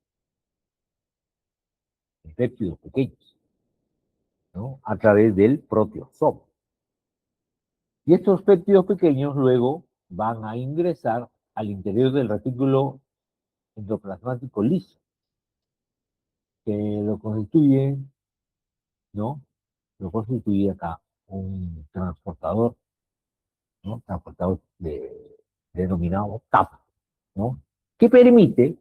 ¿no? A través del proteosoma. Y estos péptidos pequeños luego van a ingresar al interior del retículo endoplasmático liso, que lo constituye, ¿no? Lo constituye acá un transportador, ¿no? Transportador denominado TAP, ¿no? Que permite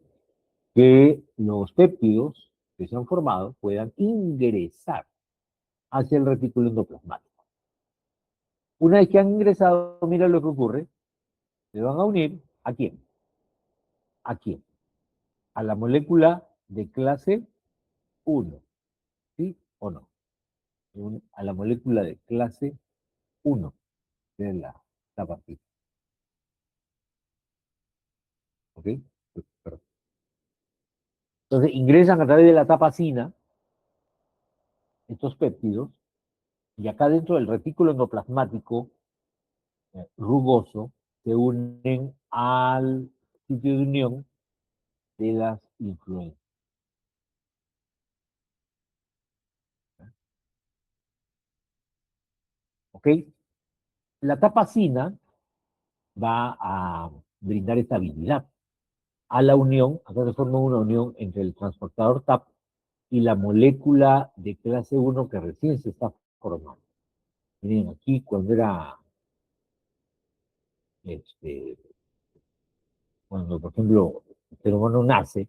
que los péptidos que se han formado puedan ingresar hacia el retículo endoplasmático. Una vez que han ingresado, mira lo que ocurre, se van a unir ¿a quién? ¿A quién? A la molécula de clase 1, ¿sí o no? A la molécula de clase 1 de la tapacina. ¿Ok? Entonces ingresan a través de la tapacina estos péptidos y acá dentro del retículo endoplasmático rugoso se unen al sitio de unión de las influencias. ¿Ok? La tapacina va a brindar estabilidad a la unión, acá se forma una unión entre el transportador TAP y la molécula de clase 1 que recién se está formando. Miren, aquí cuando por ejemplo el ser humano nace,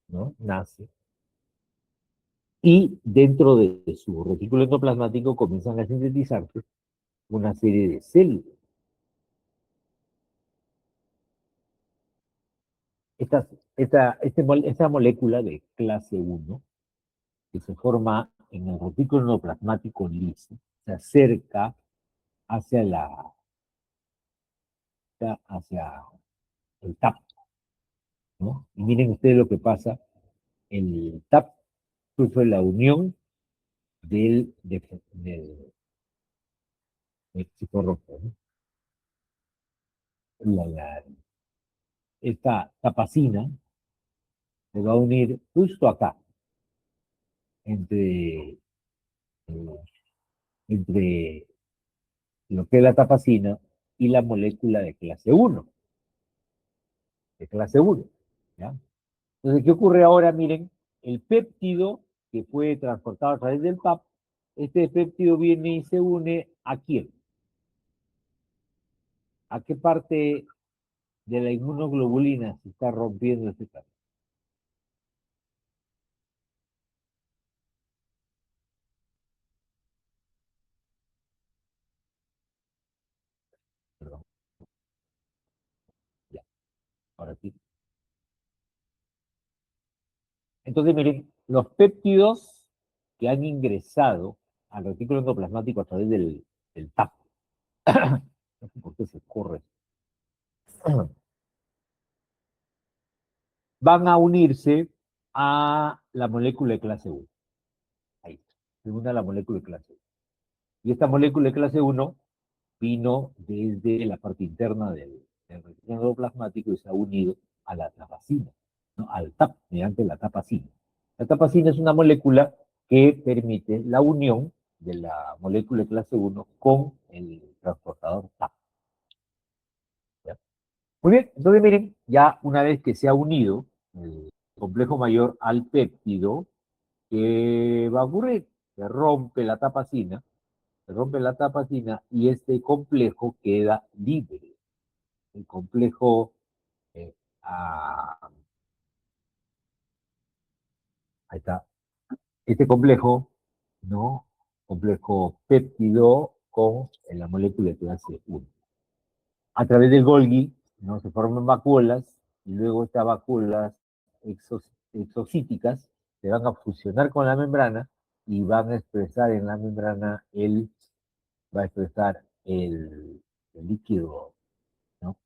¿no? Nace, y dentro de su retículo endoplasmático comienzan a sintetizarse una serie de células. Esta molécula de clase 1 que se forma en el retículo endoplasmático liso se acerca hacia hacia el TAP, ¿no? Y miren ustedes lo que pasa, el TAP sufre la unión del psicorrojo, ¿no? Esta tapacina se va a unir justo acá, entre, eh, entre lo que es la tapacina y la molécula de clase 1, ¿ya? Entonces, ¿qué ocurre ahora? Miren, el péptido que fue transportado a través del TAP, este péptido viene y se une ¿a quién? ¿A qué parte de la inmunoglobulina se está rompiendo este TAP? Perdón, ya, ahora sí. Entonces, miren, los péptidos que han ingresado al retículo endoplasmático a través del TAP, no sé por qué se corre, van a unirse a la molécula de clase 1. Ahí está, se une a la molécula de clase 1. Y esta molécula de clase 1 vino desde la parte interna del retículo endoplasmático y se ha unido a la tapacina, ¿no? Al TAP, mediante la tapacina. La tapacina es una molécula que permite la unión de la molécula de clase 1 con el transportador TAP. ¿Ya? Muy bien, entonces miren, ya una vez que se ha unido el complejo mayor al péptido, ¿qué va a ocurrir? Se rompe la tapacina y este complejo queda libre. El complejo, eh, ah, ahí está, este complejo, ¿no? Complejo péptido con la molécula de clase 1. A través del Golgi, ¿no? Se forman vacuolas y luego estas vacuolas exocíticas se van a fusionar con la membrana y van a expresar en la membrana va a expresar el líquido, ¿no?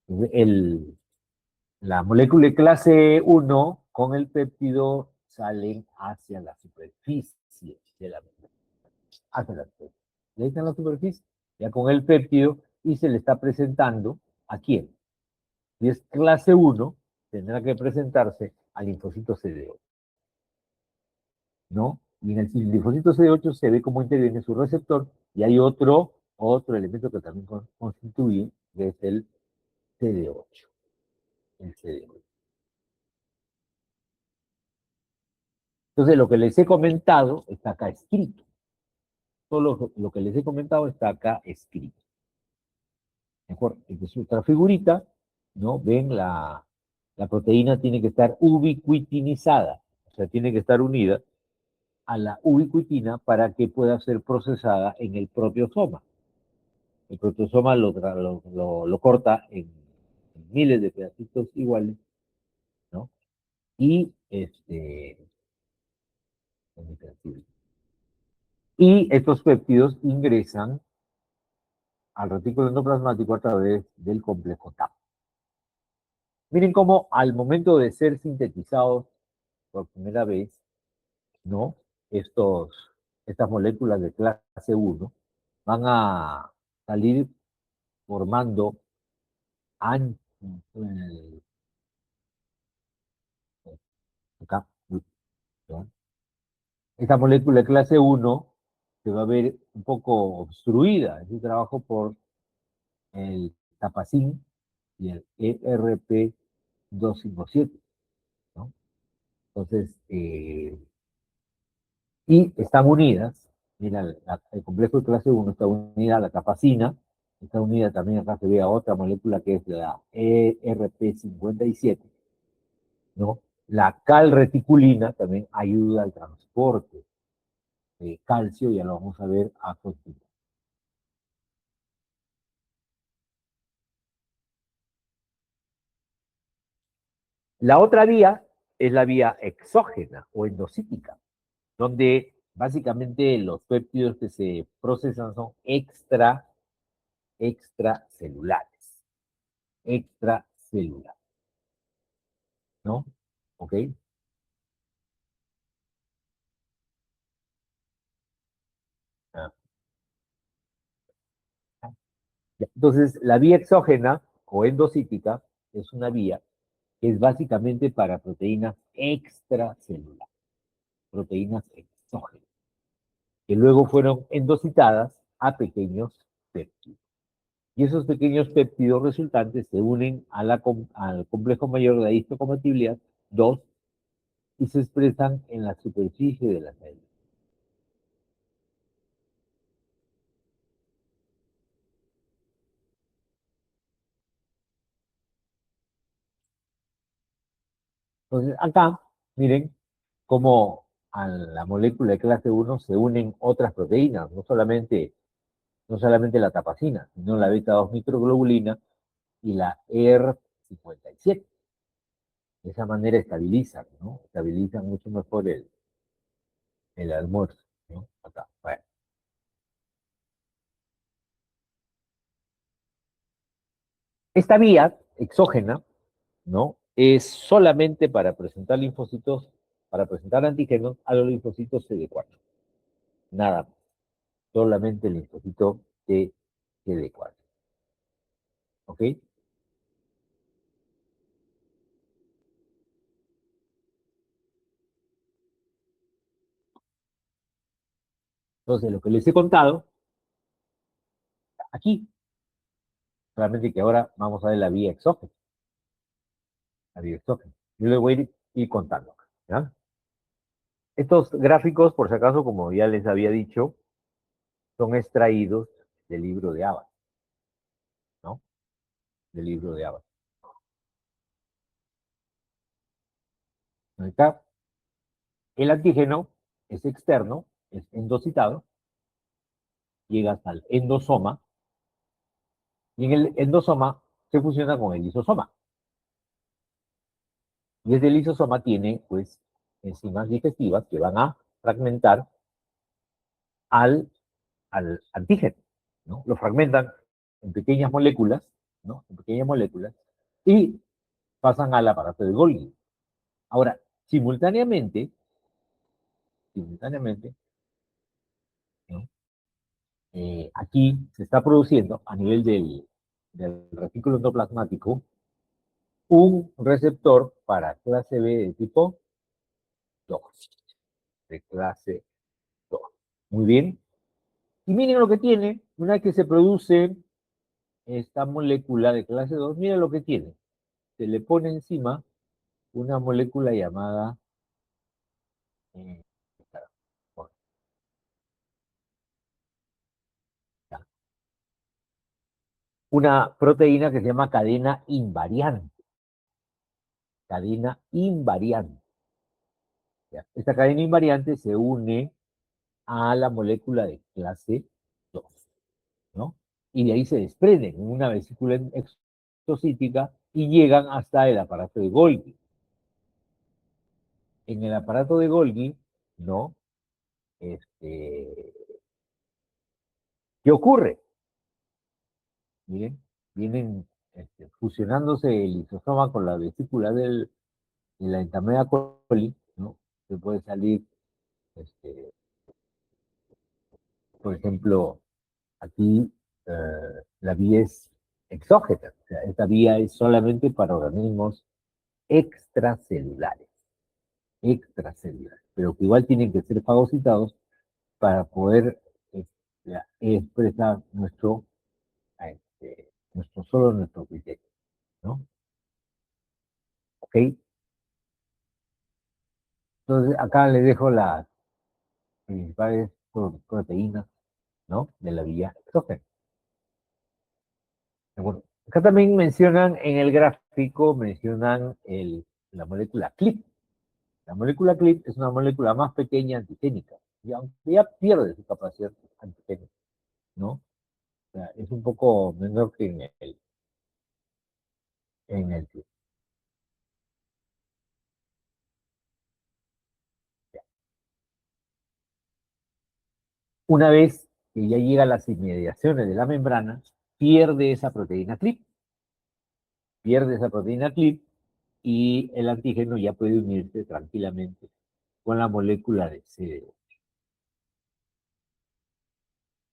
El, la molécula de clase 1 con el péptido salen hacia la superficie de la membrana, hacia la superficie. Le dicen la superficie, ya con el péptido, y se le está presentando ¿a quién? Si es clase 1, tendrá que presentarse al linfocito CD8, ¿no? Y en el linfocito CD8 se ve cómo interviene su receptor, y hay otro elemento que también constituye, que es el CD8. El CD8. Entonces, lo que les he comentado está acá escrito. Todo lo que les he comentado está acá escrito. Mejor, entonces, otra figurita, ¿no? Ven, la proteína tiene que estar ubiquitinizada, o sea, tiene que estar unida a la ubiquitina para que pueda ser procesada en el proteosoma. El proteosoma lo corta en miles de pedacitos iguales, ¿no? Y y estos péptidos ingresan al retículo endoplasmático a través del complejo TAP. Miren cómo al momento de ser sintetizados por primera vez, ¿no? Estas moléculas de clase 1 van a salir formando acá, ¿no? Esta molécula de clase 1 se va a ver un poco obstruida en su trabajo por el tapacin y el ERP257, ¿no? Entonces, y están unidas, mira, el complejo de clase 1 está unida a la capacina, está unida también, acá se ve a otra molécula que es la ERP57, ¿no? La calreticulina también ayuda al transporte de calcio, ya lo vamos a ver a continuación. La otra vía es la vía exógena o endocítica, donde básicamente los péptidos que se procesan son extracelulares, extracelulares, ¿no? ¿Ok? Ah. Entonces, la vía exógena o endocítica es una vía que es básicamente para proteínas extracelulares, proteínas exógenas, que luego fueron endocitadas a pequeños péptidos. Y esos pequeños péptidos resultantes se unen al complejo mayor de la histocompatibilidad 2 y se expresan en la superficie de la célula. Entonces, acá, miren cómo a la molécula de clase 1 se unen otras proteínas, no solamente la tapacina, sino la beta-2 microglobulina y la ER57. De esa manera estabilizan, ¿no? Estabilizan mucho mejor el almuerzo, ¿no? Acá, bueno. Esta vía exógena, ¿no? Es solamente para presentar linfocitos, para presentar antígenos a los linfocitos CD4. Nada más. Solamente el linfocito de CD4. ¿Ok? Entonces, lo que les he contado aquí, solamente que ahora vamos a ver la vía exógena. La vía exógena. Yo les voy a ir contando. ¿Ya? Estos gráficos, por si acaso, como ya les había dicho, son extraídos del libro de Abbott, ¿no? Del libro de Abbott. Acá, el antígeno es externo, es endocitado, llega hasta el endosoma, y en el endosoma se fusiona con el lisosoma. Y este lisosoma tiene, pues, enzimas digestivas que van a fragmentar al antígeno, ¿no? Lo fragmentan en pequeñas moléculas, ¿no? En pequeñas moléculas, y pasan al aparato de Golgi. Ahora, simultáneamente, ¿no? Aquí se está produciendo a nivel del retículo endoplasmático un receptor para clase B de tipo 2, de clase 2. Muy bien. Y miren lo que tiene, una vez que se produce esta molécula de clase 2, miren lo que tiene. Se le pone encima una molécula llamada eh, una proteína que se llama cadena invariante. Cadena invariante. Esta cadena invariante se une a la molécula de clase 2, ¿no? Y de ahí se desprenden en una vesícula exocítica y llegan hasta el aparato de Golgi. En el aparato de Golgi, ¿no? ¿Qué ocurre? Miren, vienen fusionándose el lisosoma con la vesícula de la entamoeba coli, ¿no? Se puede salir, este, por ejemplo, aquí la vía es exógena, o sea, esta vía es solamente para organismos extracelulares, pero que igual tienen que ser fagocitados para poder expresar nuestro criterio, ¿no? ¿Ok? Entonces, acá les dejo las principales proteínas, ¿no? De la vía exógena. ¿De acuerdo? Acá también mencionan, en el gráfico, mencionan la molécula CLIP. La molécula CLIP es una molécula más pequeña antigénica, y aunque ya pierde su capacidad antigénica, ¿no? O sea, es un poco menor que en el CLIP. Una vez que ya llega a las inmediaciones de la membrana, pierde esa proteína CLIP, y el antígeno ya puede unirse tranquilamente con la molécula de CD.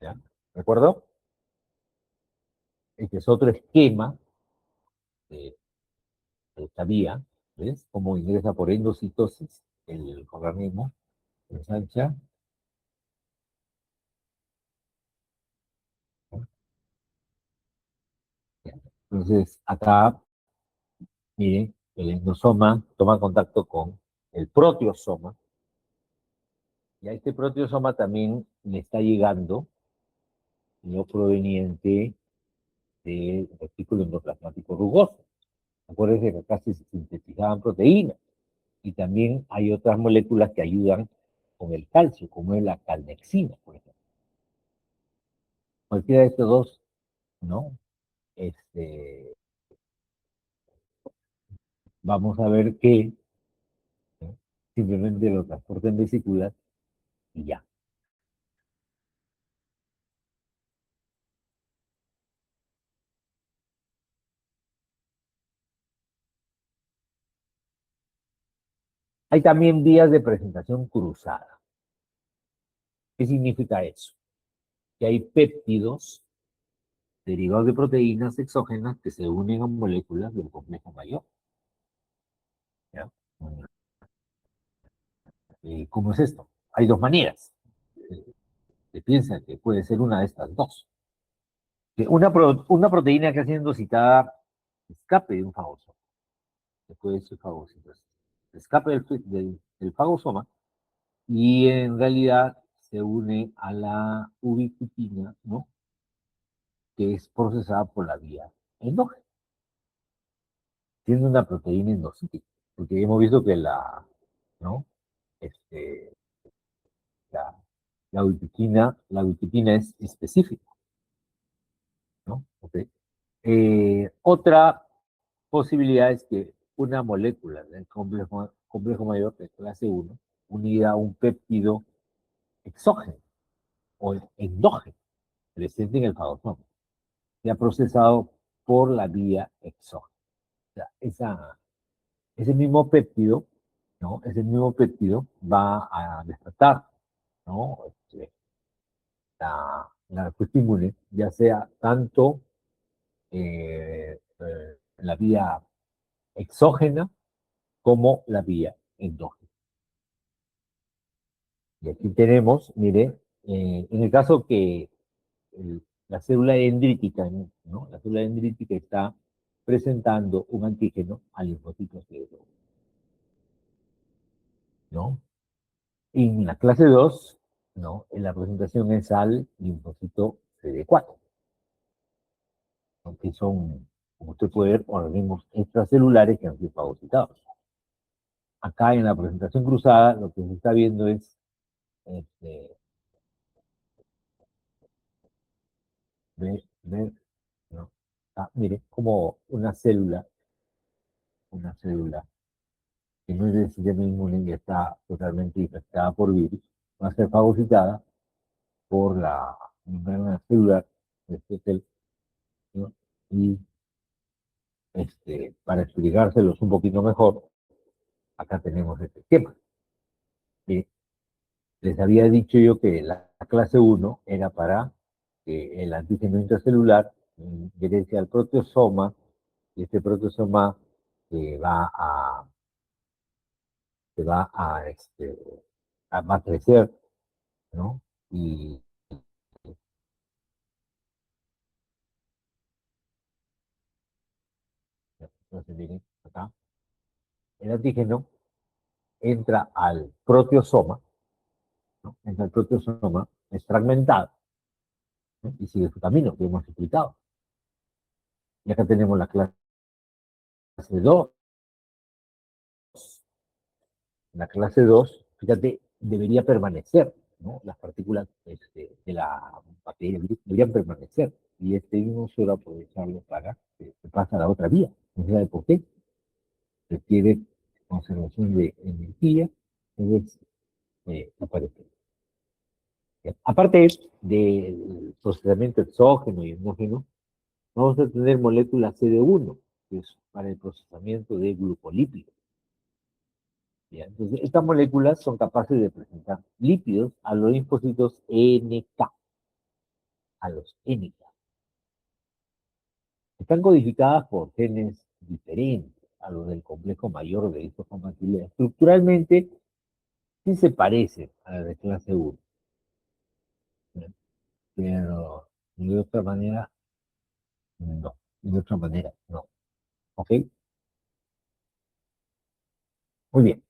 ¿Ya? ¿De acuerdo? Este es otro esquema de esta vía, ¿ves? Cómo ingresa por endocitosis el organismo, ensancha, ¿no? Entonces, acá, miren, el endosoma toma contacto con el proteosoma, y a este proteosoma también le está llegando lo proveniente del retículo endoplasmático rugoso. Acuérdense que acá se sintetizaban proteínas, y también hay otras moléculas que ayudan con el calcio, como es la calnexina, por ejemplo. Cualquiera de estos dos, ¿no? Vamos a ver que, ¿no? Simplemente lo transporta en vesículas y ya. Hay también vías de presentación cruzada. ¿Qué significa eso? Que hay péptidos derivados de proteínas exógenas que se unen a moléculas del complejo mayor. ¿Ya? ¿Cómo es esto? Hay dos maneras. Se piensa que puede ser una de estas dos. Que una proteína que ha sido citada escape de un fagosoma. Se puede decir fagocitosis. Escape del fagosoma y en realidad se une a la ubiquitina, ¿no? Que es procesada por la vía endógena, siendo una proteína endocítica, porque hemos visto que ¿no? Este, la, la ubiquitina es específica, ¿no? Okay. Otra posibilidad es que una molécula del complejo mayor de clase uno unida a un péptido exógeno o endógeno presente en el fagosoma, ya procesado por la vía exógena. O sea, ese mismo péptido, ¿no? Ese mismo péptido va a despertar, ¿no? La respuesta inmune, ya sea tanto la vía exógena como la vía endógena. Y aquí tenemos, mire, en el caso que la célula dendrítica, ¿no? La célula dendrítica está presentando un antígeno al linfocito CD2, ¿no? En la clase 2, ¿no? En la presentación es al linfocito CD4, ¿no? Que son, como usted puede ver, organismos extracelulares que han sido fagocitados. Acá en la presentación cruzada, lo que se está viendo es, este, ¿no? Mire, como una célula que no es del sistema inmune y está totalmente infectada por virus, va a ser fagocitada por la membrana celular de este cel, ¿no? Y para explicárselos un poquito mejor, acá tenemos este esquema. Eh, Les había dicho yo que la clase uno era para que el antígeno intracelular ingrese al proteosoma y este proteosoma eh, va a, va a crecer, ¿no? Y entonces, miren, acá, el antígeno entra al proteosoma, ¿no? Entra al proteosoma, es fragmentado, ¿no? Y sigue su camino, que hemos explicado. Y acá tenemos la clase 2. La clase 2, fíjate, debería permanecer, ¿no? Las partículas de la bacteria deberían permanecer. Y este virus suele aprovecharlo para que se pase a la otra vía. No sé por qué. Requiere conservación de energía, entonces aparece. Aparte del procesamiento exógeno y endógeno, vamos a tener moléculas CD1, que es para el procesamiento de glucolípidos. ¿Ya? Entonces, estas moléculas son capaces de presentar lípidos a los linfocitos NK, a los NK. Están codificadas por genes diferentes a los del complejo mayor de histocompatibilidad. Estructuralmente, sí se parecen a la de clase 1, ¿ya? Pero de otra manera, no. De otra manera, no. ¿Ok? Muy bien.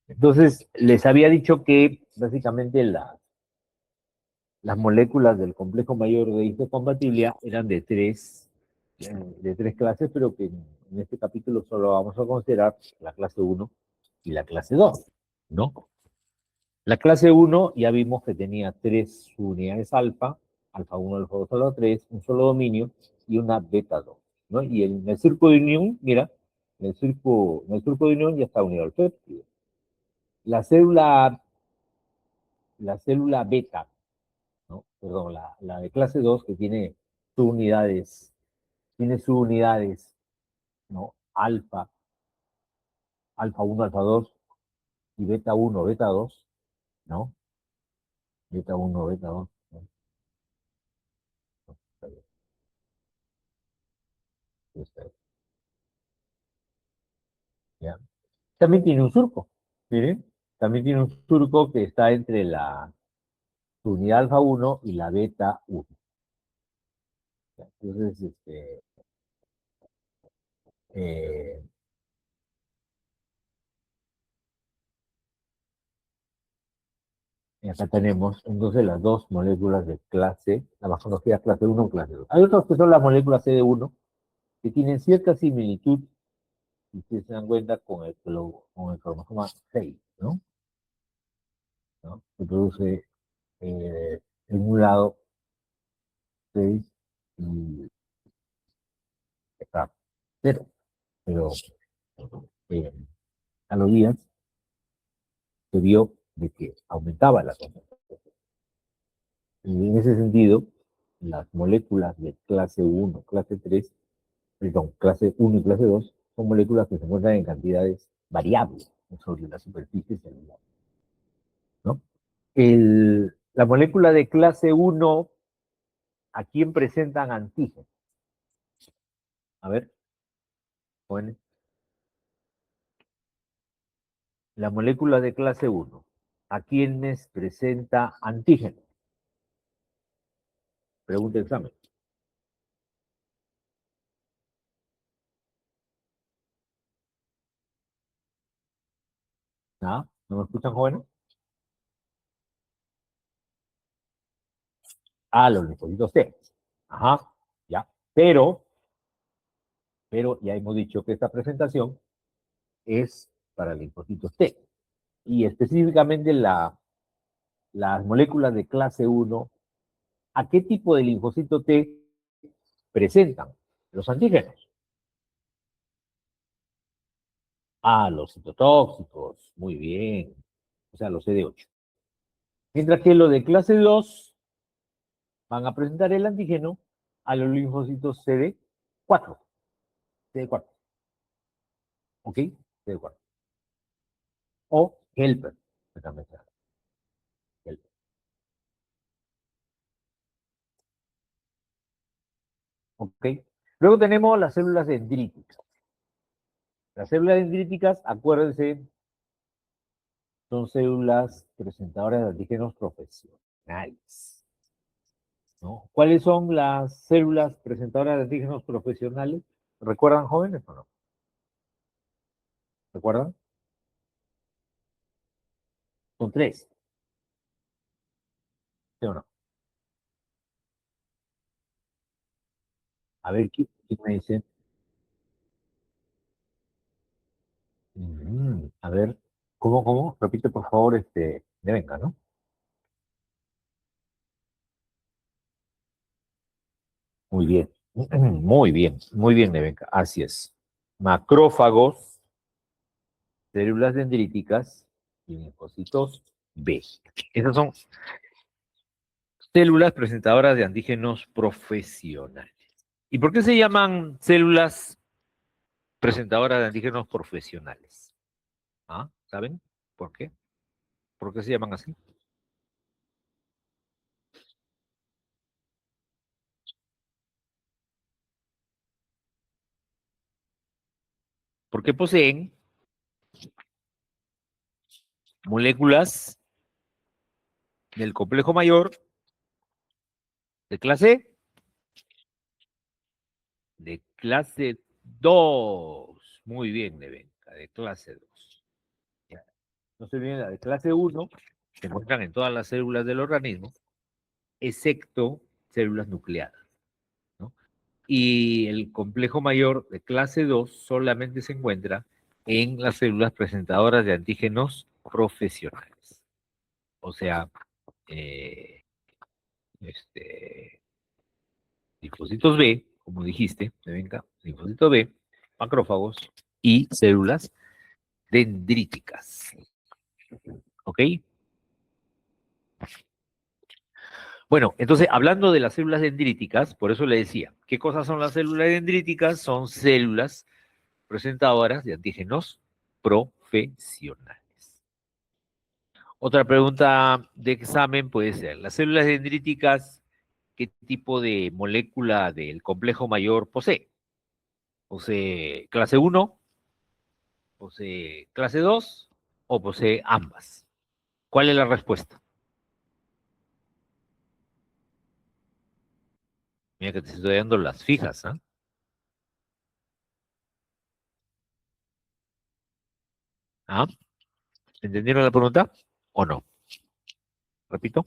Entonces, les había dicho que básicamente las moléculas del complejo mayor de histocompatibilidad eran de tres clases, pero que en este capítulo solo vamos a considerar la clase uno y la clase 2, ¿no? La clase uno ya vimos que tenía tres unidades alfa, alfa 1, alfa 2, alfa 3, un solo dominio y una beta 2, ¿no? Y en el circo de unión, mira, en el circo de unión ya está unido al péptido. La célula, la célula beta, ¿no? Perdón, la de clase 2 que tiene sus unidades, ¿no? Alfa 1, alfa 2 y beta 1, beta 2, ¿no? Beta 1, beta 2, ¿no? Está bien, está bien, ya. También tiene un surco, miren, también tiene un surco que está entre la unidad alfa 1 y la beta 1. Entonces, eh, Y acá tenemos entonces las dos moléculas de clase, las más conocidas clase uno, clase 2. Hay otras que son las moléculas CD1, que tienen cierta similitud, si ustedes se dan cuenta, con el cromosoma 6, ¿no? ¿No? Se produce en un lado 6 y está 0. Pero eh, a los días se vio de que aumentaba la concentración. Y en ese sentido, las moléculas de clase uno, clase 3, perdón, clase uno y clase 2 son moléculas que se encuentran en cantidades variables sobre la superficie celular, ¿no? La molécula de clase uno, ¿a quién presentan antígenos? A ver, jóvenes. La molécula de clase uno, ¿a quiénes presenta antígenos? Pregunta examen. ¿Ah? ¿No me escuchan, jóvenes? Ah, los linfocitos T. Ajá, ya. Pero ya hemos dicho que esta presentación es para linfocitos T. Y específicamente las moléculas de clase uno, ¿a qué tipo de linfocito T presentan los antígenos? Ah, los citotóxicos, muy bien. O sea, los CD8. Mientras que los de clase 2 van a presentar el antígeno a los linfocitos CD4. CD4. ¿Ok? CD4. O helper. Helper. ¿Ok? Luego tenemos las células dendríticas. Las células dendríticas, acuérdense, son células presentadoras de antígenos profesionales, ¿no? ¿Cuáles son las células presentadoras de antígenos profesionales? ¿Recuerdan, jóvenes, o no? ¿Recuerdan? Son tres, ¿sí o no? A ver, ¿quién me dice? A ver, ¿cómo? Repite, por favor, de venga, ¿no? Muy bien, muy bien, Nevenka, así es. Macrófagos, células dendríticas y linfocitos B. Esas son células presentadoras de antígenos profesionales. ¿Y por qué se llaman células presentadoras de antígenos profesionales? ¿Ah? ¿Saben por qué? ¿Por qué se llaman así? Porque poseen moléculas del complejo mayor de clase clase 2. Muy bien, Nevenka, de clase 2. No se olviden, la de clase 1 se encuentran en todas las células del organismo, excepto células nucleadas, ¿no? Y el complejo mayor de clase 2 solamente se encuentra en las células presentadoras de antígenos profesionales. O sea, eh, este, linfocitos B, como dijiste, venga, linfocito B, macrófagos y células dendríticas. ¿Ok? Bueno, entonces, hablando de las células dendríticas, por eso le decía, ¿qué cosas son las células dendríticas? Son células presentadoras de antígenos profesionales. Otra pregunta de examen puede ser, ¿las células dendríticas qué tipo de molécula del complejo mayor posee? ¿Posee clase uno, posee clase 2 o posee ambas? ¿Cuál es la respuesta? Mira que te estoy dando las fijas, ¿ah? ¿Ah? ¿Entendieron la pregunta o no? repito,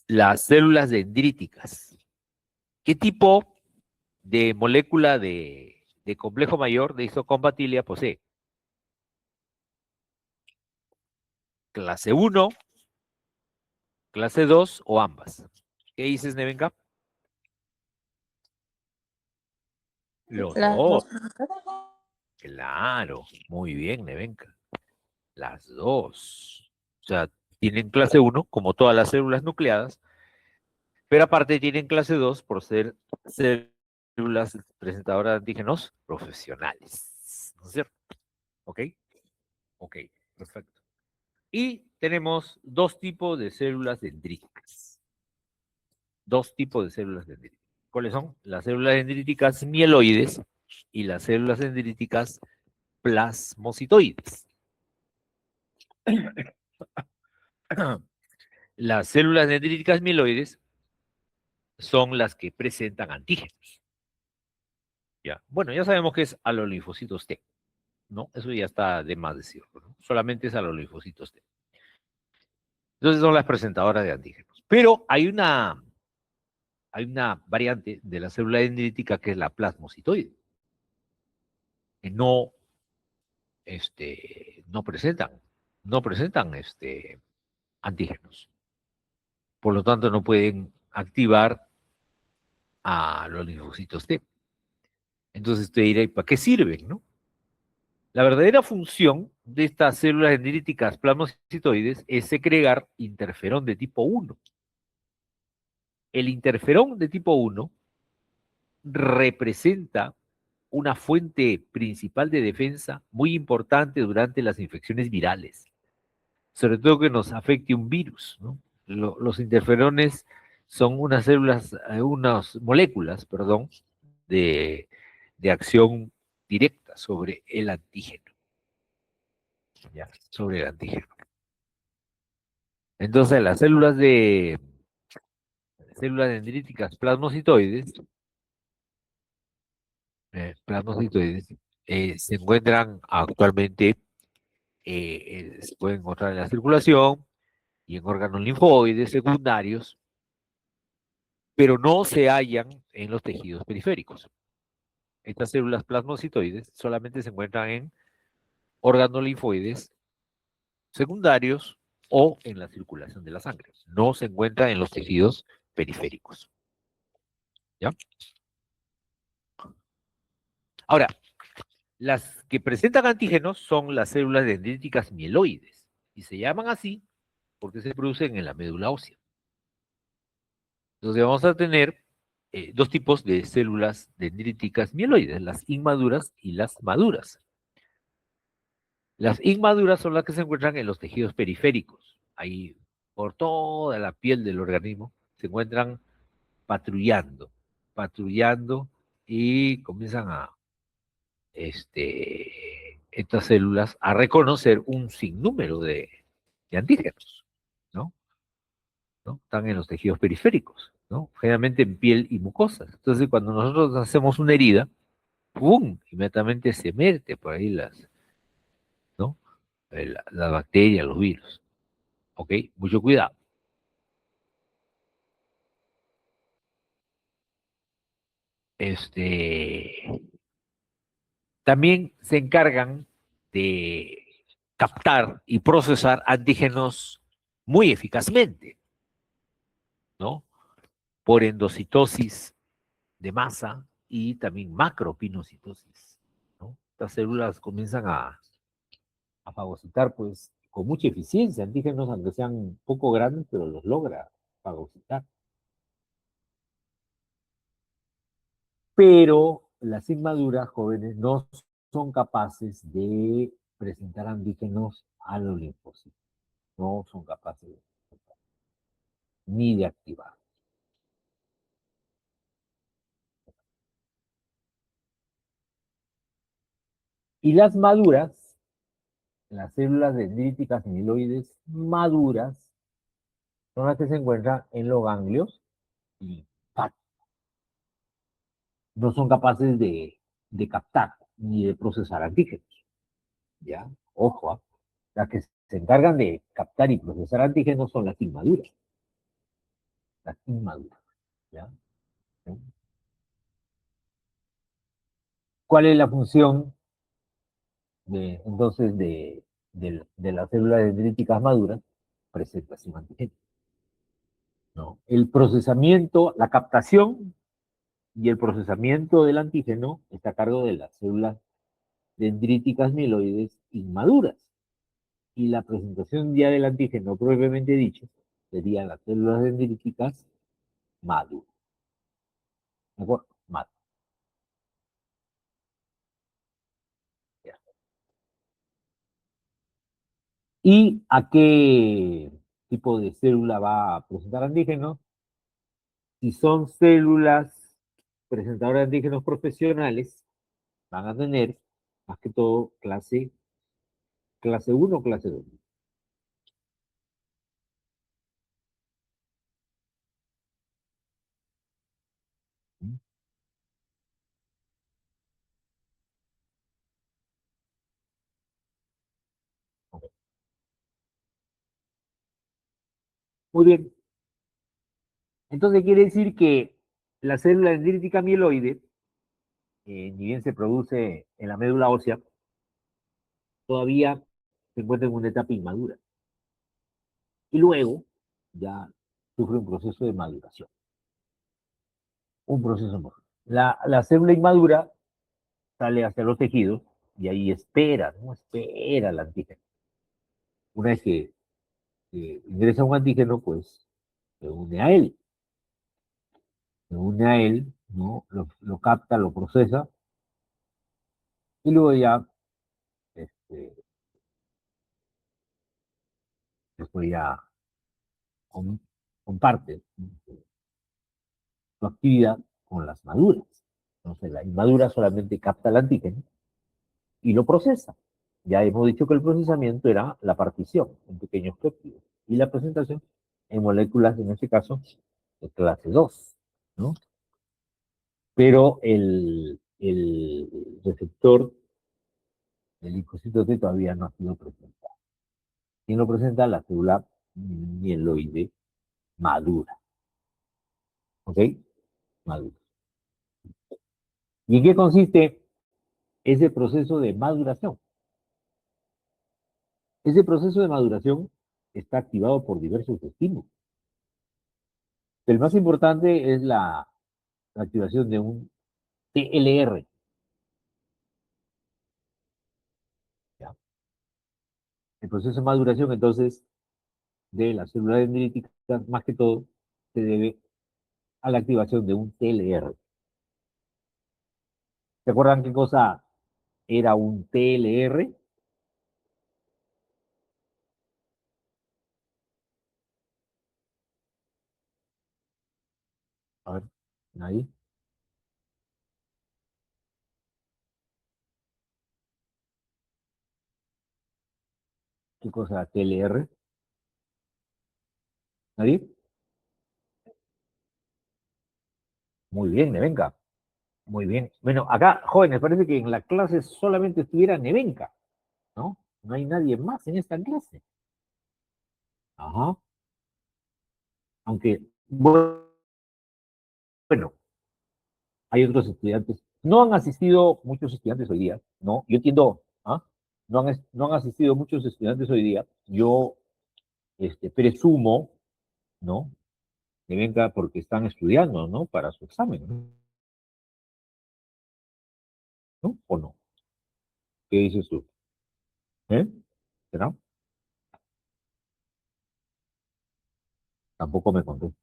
las células dendríticas. ¿Qué tipo de molécula de complejo mayor de histocompatibilidad posee? ¿Clase 1, clase 2 o ambas? ¿Qué dices, Nevenka? Los Las dos. dos, profesor. Claro, muy bien, Nevenka. Las dos. O sea, tienen clase 1, como todas las células nucleadas, pero aparte tienen clase 2 por ser células presentadoras de antígenos profesionales. ¿No es cierto? ¿Ok? Ok, perfecto. Y tenemos dos tipos de células dendríticas. Dos tipos de células dendríticas. ¿Cuáles son? Las células dendríticas mieloides y las células dendríticas plasmocitoides. Las células dendríticas mieloides son las que presentan antígenos. ¿Ya? Bueno, ya sabemos que es a los linfocitos T, ¿no? Eso ya está de más decirlo, ¿no? Solamente es a los linfocitos T. Entonces son las presentadoras de antígenos. Pero hay una variante de la célula dendrítica que es la plasmocitoide, que no presentan antígenos. Por lo tanto, no pueden activar a los linfocitos T. Entonces usted dirá, ¿y para qué sirven, no? La verdadera función de estas células dendríticas plasmocitoides es segregar interferón de tipo 1. El interferón de tipo 1 representa una fuente principal de defensa muy importante durante las infecciones virales, sobre todo que nos afecte un virus, ¿no? Los interferones son unas moléculas, perdón, de, de acción directa sobre el antígeno, ¿ya? Sobre el antígeno. Entonces, las células dendríticas plasmocitoides, se encuentran actualmente, se pueden encontrar en la circulación y en órganos linfoides secundarios, pero no se hallan en los tejidos periféricos. Estas células plasmocitoides solamente se encuentran en órganos linfoides secundarios o en la circulación de la sangre. No se encuentran en los tejidos periféricos. ¿Ya? Ahora, las que presentan antígenos son las células dendríticas mieloides y se llaman así porque se producen en la médula ósea. Entonces vamos a tener dos tipos de células dendríticas mieloides, las inmaduras y las maduras. Las inmaduras son las que se encuentran en los tejidos periféricos. Ahí, por toda la piel del organismo, se encuentran patrullando y comienzan estas células a reconocer un sinnúmero de antígenos, ¿no? ¿No? Están en los tejidos periféricos, ¿no? Generalmente en piel y mucosas. Entonces, cuando nosotros hacemos una herida, ¡pum! Inmediatamente se mete por ahí ¿no? Las bacterias, los virus. ¿Ok? Mucho cuidado. También se encargan de captar y procesar antígenos muy eficazmente, ¿no? Por endocitosis de masa y también macropinocitosis, ¿no? Estas células comienzan a fagocitar, pues, con mucha eficiencia antígenos, aunque sean poco grandes, pero los logra fagocitar. Pero las inmaduras jóvenes no son capaces de presentar antígenos a los linfocitos. No son capaces ni de activar. Y las maduras, las células dendríticas mieloides maduras, son las que se encuentran en los ganglios linfáticos. No son capaces de captar ni de procesar antígenos. ¿Ya? Ojo, las que se encargan de captar captar y procesar antígenos son las inmaduras. Las inmaduras. ¿Ya? ¿Cuál es la función entonces de las células dendríticas maduras? Presentación antigénica. ¿No? El procesamiento, la captación y el procesamiento del antígeno está a cargo de las células dendríticas mieloides inmaduras. Y la presentación ya del antígeno propiamente dicho serían las células dendríticas maduras. ¿De acuerdo? Maduras. ¿Y a qué tipo de célula va a presentar antígenos? Si son células presentadoras de antígenos profesionales, van a tener más que todo clase 1 o clase 2. Muy bien. Entonces quiere decir que la célula dendrítica mieloide, ni bien se produce en la médula ósea, todavía se encuentra en una etapa inmadura. Y luego ya sufre un proceso de maduración. Un proceso más. La célula inmadura sale hacia los tejidos y ahí espera, ¿no? Espera el antígeno. Una vez que ingresa un antígeno, pues se une a él. Se une a él, ¿no? Lo capta, lo procesa y luego ya, este, después ya com- comparte, ¿no? Su actividad con las maduras. Entonces la inmadura solamente capta el antígeno y lo procesa. Ya hemos dicho que el procesamiento era la partición en pequeños péptidos y la presentación en moléculas, en este caso, de clase 2, ¿no? Pero el receptor del linfocito T todavía no ha sido presentado. ¿Quién lo presenta? La célula mieloide madura. ¿Ok? Madura. ¿Y en qué consiste ese proceso de maduración? Ese proceso de maduración está activado por diversos estímulos. El más importante es la activación de un TLR. ¿Ya? El proceso de maduración, entonces, de las células dendríticas, más que todo, se debe a la activación de un TLR. ¿Se acuerdan qué cosa era un TLR? A ver, ¿nadie? ¿Qué cosa era TLR? ¿Nadie? Muy bien, Nevenka. Muy bien. Bueno, acá, jóvenes, parece que en la clase solamente estuviera Nevenka, ¿no? No hay nadie más en esta clase. Ajá. Aunque, bueno, hay otros estudiantes. No han asistido muchos estudiantes hoy día, ¿no? Yo entiendo, ¿ah? No han asistido muchos estudiantes hoy día. Yo presumo, ¿no? Que venga porque están estudiando, ¿no? Para su examen, ¿no? ¿O no? ¿Qué dices tú? ¿Eh? ¿Será? Tampoco me conté.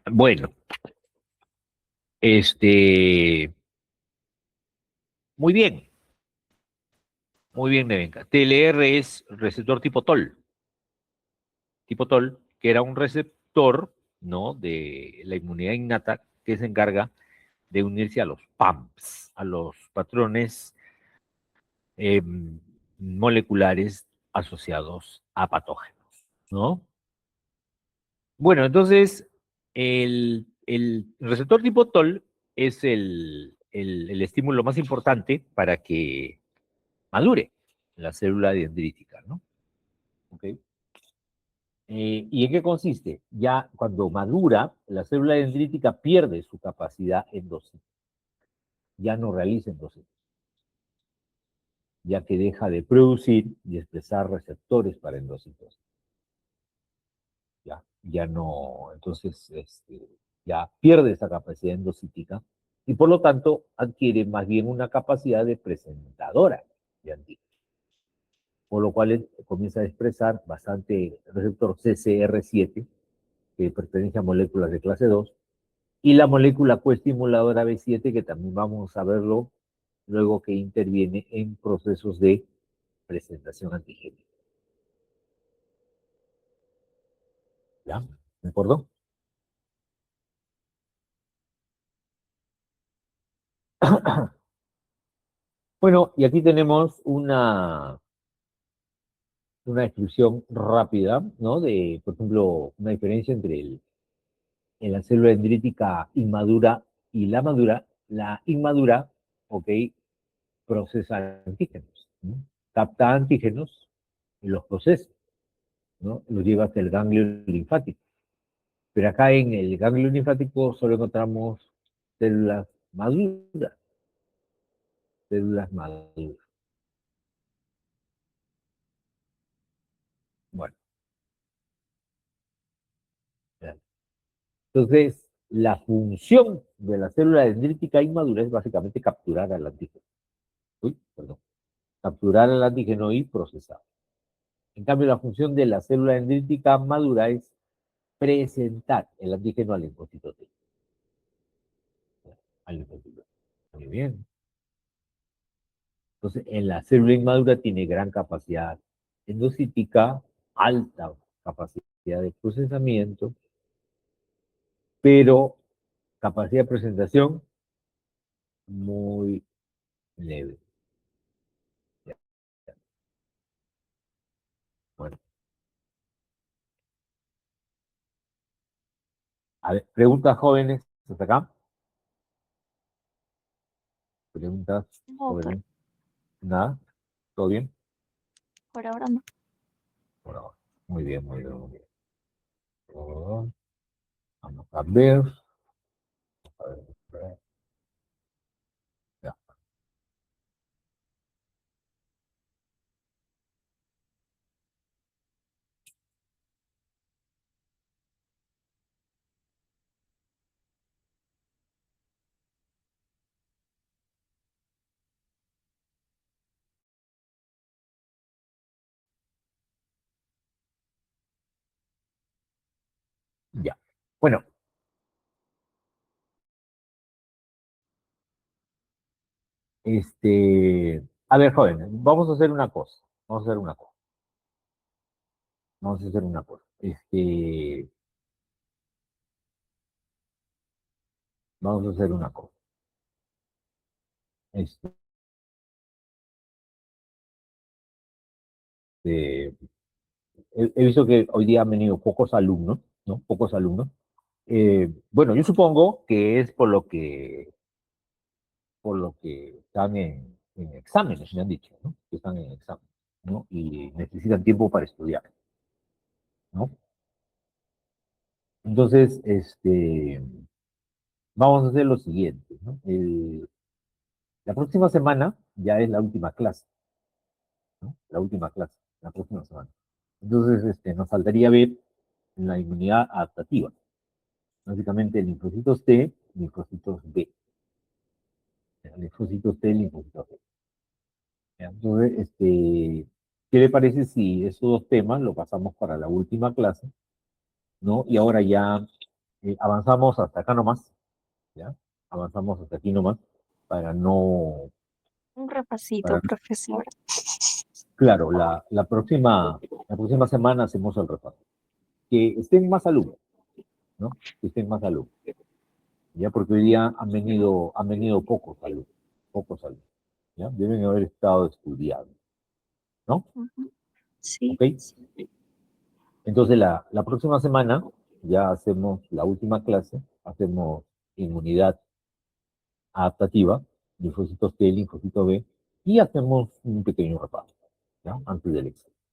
Bueno, este, muy bien, Nevenka. TLR es receptor tipo TOL, que era un receptor, ¿no? De la inmunidad innata que se encarga de unirse a los PAMPs, a los patrones eh, moleculares asociados a patógenos, ¿no? Bueno, entonces, el receptor tipo TOL es el estímulo más importante para que madure. la célula dendrítica, ¿no? ¿Ok? ¿Y en qué consiste? Ya cuando madura, la célula dendrítica pierde su capacidad endocítica, ya no realiza endocitosis, ya que deja de producir y expresar receptores para endocitosis. Ya no, entonces ya pierde esa capacidad endocítica y por lo tanto adquiere más bien una capacidad de presentadora de antígenos, por lo cual comienza a expresar bastante receptor CCR7, que pertenece a moléculas de clase 2, y la molécula coestimuladora B7, que también vamos a verlo luego que interviene en procesos de presentación antigénica. ¿Ya? ¿De acuerdo? Bueno, y aquí tenemos una descripción rápida, ¿no? De, por ejemplo, una diferencia entre en la célula dendrítica inmadura y la madura. La inmadura, ok, procesa antígenos, ¿no? Capta antígenos y los procesa, ¿no? Los lleva hasta el ganglio linfático. Pero acá en el ganglio linfático solo encontramos células maduras, células maduras. Bueno, ya. Entonces, la función de la célula dendrítica inmadura es básicamente capturar al antígeno. Uy, perdón. Capturar el antígeno y procesar. En cambio, la función de la célula dendrítica madura es presentar el antígeno al linfocito T. Al linfocito T. Muy bien. Entonces, en la célula inmadura tiene gran capacidad endocítica, alta capacidad de procesamiento, pero capacidad de presentación muy leve. Ya, ya. Bueno, a ver, preguntas jóvenes hasta acá. Preguntas No, pero jóvenes. Nada, ¿todo bien? por ahora no. Por ahora. Muy bien, muy bien, muy bien. Oh, vamos a ver. A ver, a ver. Ya. Ya. Bueno, a ver, jóvenes, vamos a hacer una cosa. Vamos a hacer una cosa. Vamos a hacer una cosa. Vamos a hacer una cosa. Este, he visto que hoy día han venido pocos alumnos, ¿no? Pocos alumnos. Bueno, yo supongo que es por lo que están en exámenes, me han dicho, ¿no? Que están en exámenes, ¿no? Y necesitan tiempo para estudiar, ¿no? Entonces, vamos a hacer lo siguiente, ¿no? La próxima semana ya es la última clase, ¿no? La última clase, la próxima semana. Entonces, nos faltaría ver la inmunidad adaptativa. Básicamente, linfocitos T, linfocitos B. Linfocitos T, linfocitos B. Entonces, ¿qué le parece si esos dos temas lo pasamos para la última clase, ¿no? Y ahora ya avanzamos hasta acá nomás, ¿ya? Avanzamos hasta aquí nomás, para no, Un repasito, para, profesor. claro, la próxima semana hacemos el repaso. Que estén más alumnos, ¿no? Que estén más alumnos, ¿ya? Porque hoy día han venido pocos alumnos, ¿ya? Deben haber estado estudiando, ¿no? Ujú. Sí. ¿Ok? Entonces, la próxima semana ya hacemos la última clase, hacemos inmunidad adaptativa, linfocitos T, linfocito B, y hacemos un pequeño repaso, ¿ya? Antes del examen.